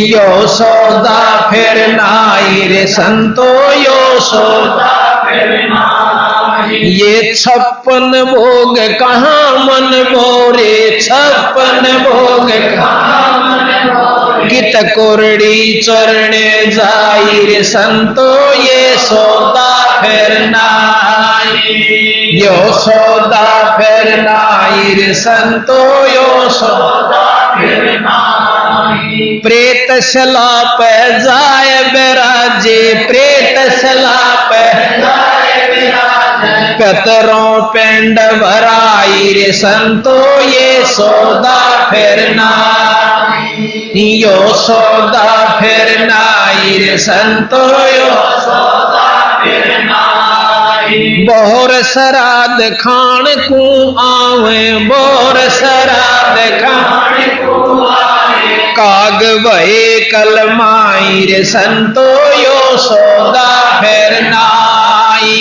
यो सौदा फिर नाई रे संतो, यो सौदा फिर नाई। ये 56 भोग कहाँ मन मोरे, 56 भोग कहाँ मन मोरे, कित कोरड़ी चरणे जाई रे संतो, ये सौदा फिर नाई, यो सौदा फिर नाई रे संतो, यो सौदा फिर नाई। प्रेत शला पे जाय बिराजे, प्रेत शला पे जाय बिराजे, कतरों पेंड भराई रे संतो, ये सौदा फिर नाई, यो सौदा फिर नाई रे संतो यो सौदा फिर नाई। बोर श्राद्ध खान को आवे बोर श्राद्ध खान को आवे काग भये कलमाई रे संतो यो सौदा फिर नाई।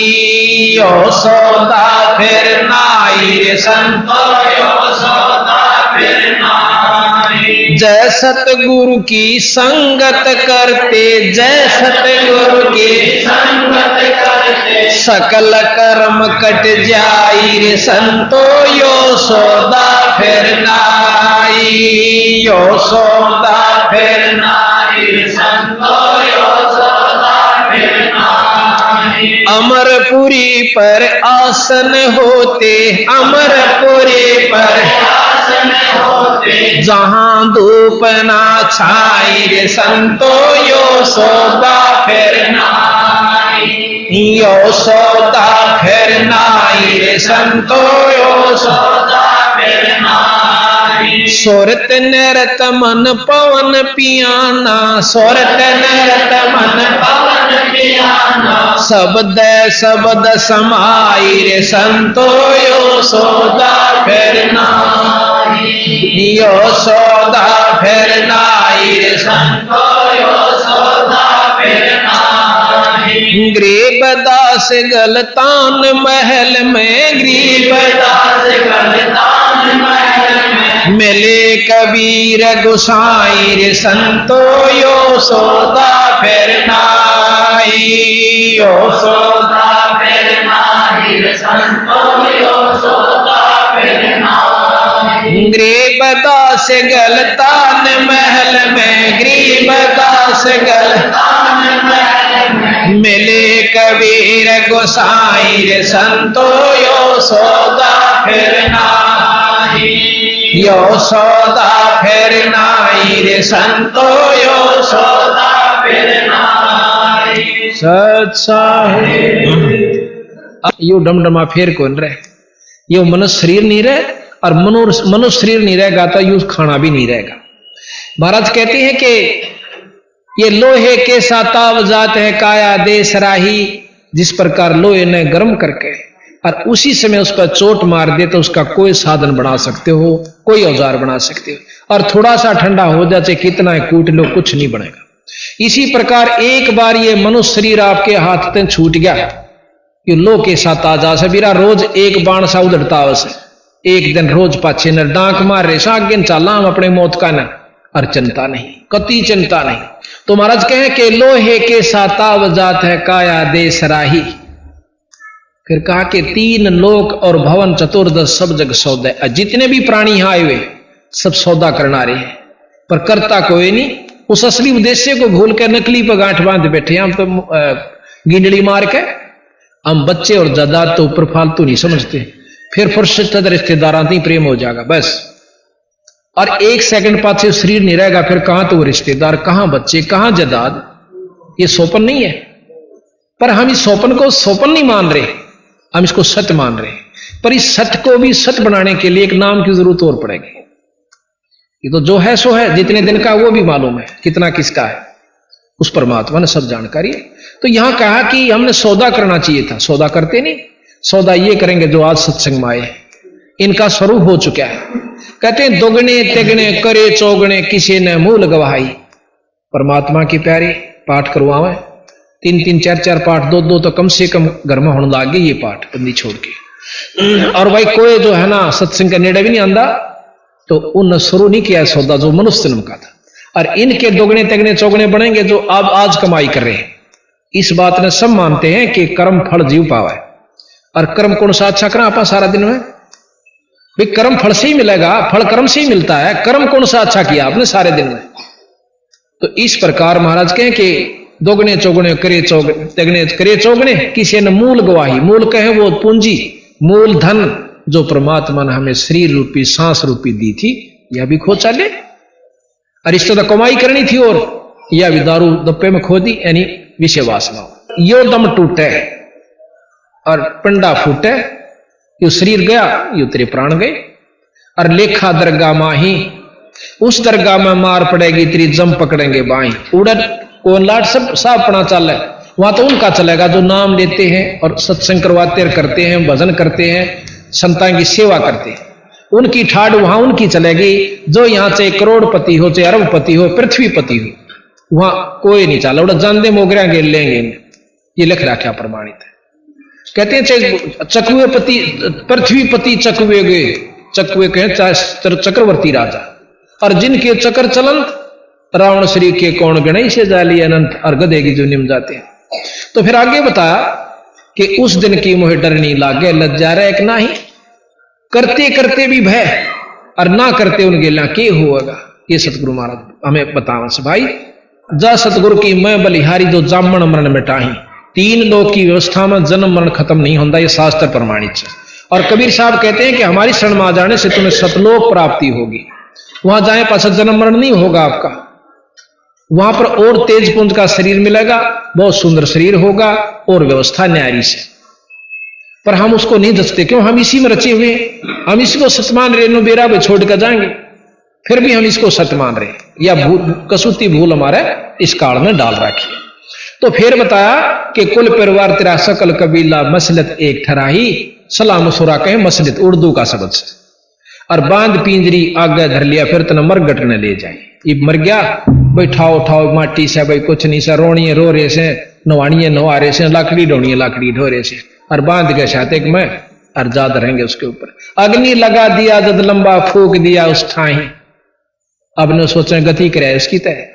यो सौदा फिर नाई रे संतो यो सौदा फिर नाई। जय सतगुरु की संगत करते जय सतगुरु की संगत करते सकल कर्म कट जाई रे संतो यो सौदा फिर नाई। यो सौदा फिर नाई रे संतो यो सौदा फिर नाई। अमरपुरी पर आसन होते अमरपुरी पर आसन होते जहां धूप ना छाई रे संतो यो सौदा फिर नाई। यो सौदा फिर नाई रे संतो यो सौदा फिर नाई। सोरत नरत मन पवन पियाना सोरत नरत मन पवन पियाना शब्द शब्द समाई रे संतो यो सौदा फिर नाई। यो सौदा फिर नाई रे संतो यो सौदा फिर नाई। गरीबदास गलतान महल में गरीबदास गलतान महल में मिले कबीर गुसाई रे संतो यो सौदा फिर नाई। यो सौदा फिर नाई रे संतो यो सौदा फिर नाई। गरीबदास गलतान महल में गरीबदास गलतान महल में मिले कबीर गोसाई रे संतो यो सौदा फिर नाई। यो सौदा फिर नाई रे संतो यो सौदा फिर नाई। यो डमडमा फिर कौन रहे यो मनुष्य शरीर नहीं रहे और मनुष्य शरीर नहीं रहेगा तो यूं खाना भी नहीं रहेगा। महाराज कहते हैं कि ये लोहे के साताव जात है काया देश राही जिस प्रकार लोहे ने गर्म करके और उसी समय उस पर चोट मार दे तो उसका कोई साधन बना सकते हो कोई औजार बना सकते हो और थोड़ा सा ठंडा हो जाए चाहे कितना है कूट लो कुछ नहीं बनेगा। इसी प्रकार एक बार ये मनुष्य शरीर आपके हाथ से छूट गया ये लो के साथ आ जा सबीरा रोज एक बाण सा उधड़ता उसे एक दिन रोज पाछे न डांक मार रहे सागिन चाला हम अपने मौत का न और चिंता नहीं कति चिंता नहीं। तो महाराज कहे कि लोहे के साताव जात है काया देश राही। फिर कहा कि तीन लोक और भवन चतुर्दश सब जग सौदा जितने भी प्राणी यहां आए हुए सब सौदा करना रहे हैं पर करता कोई नहीं। उस असली उद्देश्य को भूल कर नकली पर गांठ बांध बैठे हम तो गिंडली मार के हम बच्चे और जायदाद तो ऊपर फालतू नहीं समझते फिर फुर्सत रिश्तेदारां ही प्रेम हो जाएगा बस और एक सेकंड पाछे शरीर नहीं रहेगा फिर कहां तो रिश्तेदार कहां बच्चे कहां जायदाद। ये सोपन नहीं है पर हम इस सोपन को सोपन नहीं मान रहे हम इसको सत्य मान रहे पर इस सत्य को भी सत्य बनाने के लिए एक नाम की जरूरत और पड़ेगी। ये तो जो है सो है जितने दिन का वो भी मालूम है कितना किसका है उस परमात्मा ने सब जानकारी है। तो यहां कहा कि हमने सौदा करना चाहिए था सौदा करते नहीं सौदा ये करेंगे जो आज सत्संग में आए इनका स्वरूप हो चुका है। कहते हैं दोगने तिगने करे चौगने किसी ने मूल गवाही। परमात्मा की प्यारी पाठ करवावे 3-3 4-4 पाठ 2-2 तो कम से कम घर में होने लग गए ये पाठ बंदी छोड़ के। और भाई कोई जो है ना सत्संग के नेड़े भी नहीं आंदा तो उन शुरू नहीं किया सौदा जो मनुष्य जन्म का था और इनके दोगने तिगने चौगने बनेंगे जो अब आज कमाई कर रहे हैं। इस बात ने सब मानते हैं कि कर्म फल जीव पावा है और कर्म कौन सा अच्छा करा आपा सारा दिन में भाई कर्म फल से ही मिलेगा फल कर्म से ही मिलता है कर्म कौन सा अच्छा किया आपने सारे दिन में। तो इस प्रकार महाराज कहें कि दोगने चौगने करे चौगने तिगने करे चौगने किसी ने मूल गवाही मूल कहे वो पूंजी मूल धन जो परमात्मा ने हमें शरीर रूपी सांस रूपी दी थी यह भी खो चाले और इसको तो कमाई करनी थी और यह भी दारू दप्पे में खो दी यानी विषय वासना यो दम टूटे और पिंडा फूटे यो शरीर गया यो तेरे प्राण गए और लेखा दरगाह माही उस दरगाह में मार पड़ेगी तेरी जम पकड़ेंगे बाई उड़न कौन लाट सब अपना चाल है। वहां तो उनका चलेगा जो नाम लेते हैं और सत्संग करवाते करते हैं, भजन करते हैं, संतान की सेवा करते हैं, उनकी ठाड़ वहां उनकी चलेगी। जो यहां चाहे करोड़पति हो चाहे अरबपति हो पृथ्वीपति हो वहां कोई नहीं चला उड़ा जानदे मोगरा गेल लेंगे। ये लिख रखा प्रमाणित है। कहते हैं चाहे चकवे पति पृथ्वीपति चकवे गए चकवे कहें चाहे चक्रवर्ती राजा और जिनके चक्र चलंत रावण श्री के कौन गणेश से जाली अनंत और गधे की जो निम जाते हैं। तो फिर आगे बता कि उस दिन की मोहे डर नहीं लागे लज्जा रहा एक ना ही करते करते भी भय और ना करते उनके ला के होगा। ये सतगुरु महाराज हमें बतावा से भाई जा सतगुरु की मैं बलिहारी जो जामन मरण मिटाही। तीन लोक की व्यवस्था में जन्म मरण खत्म नहीं होता, ये शास्त्र प्रमाणित है। और कबीर साहब कहते हैं कि हमारी शरण में आ जाने से तुम्हें सतलोक प्राप्ति होगी। वहां जाए पास जन्म मरण नहीं होगा आपका, वहां पर और तेज पुंज का शरीर मिलेगा, बहुत सुंदर शरीर होगा और व्यवस्था न्यारी से। पर हम उसको नहीं जचते, क्यों? हम इसी में रचे हुए, हम इसको सत मान रहे, नो बेरा में छोड़ कर जाएंगे, फिर भी हम इसको सत मान रहे, या कसूती भूल हमारे इस काल में डाल रखी है। तो फिर बताया कि कुल परिवार तेरा सकल कबीला मसलत एक ठराही, सलाम मसूरा कहे मसलत उर्दू का शब्द से, और बांध पिंजरी आगे धर लिया फिर तना मरगट ने ले जाए। ये मर गया बैठाओ उठाओ माटी से भाई कुछ नहीं सा, रोणिए रो रहे से, नवाणिए नवा रहे से, लाकड़ी ढोणिए लाकड़ी ढो रहे से, और बांध के साथ एक में और जाद रहेंगे उसके ऊपर। अग्नि लगा दिया जद लंबा फूक दिया उस ठाही, अब ने सोचे गति करे इसकी तय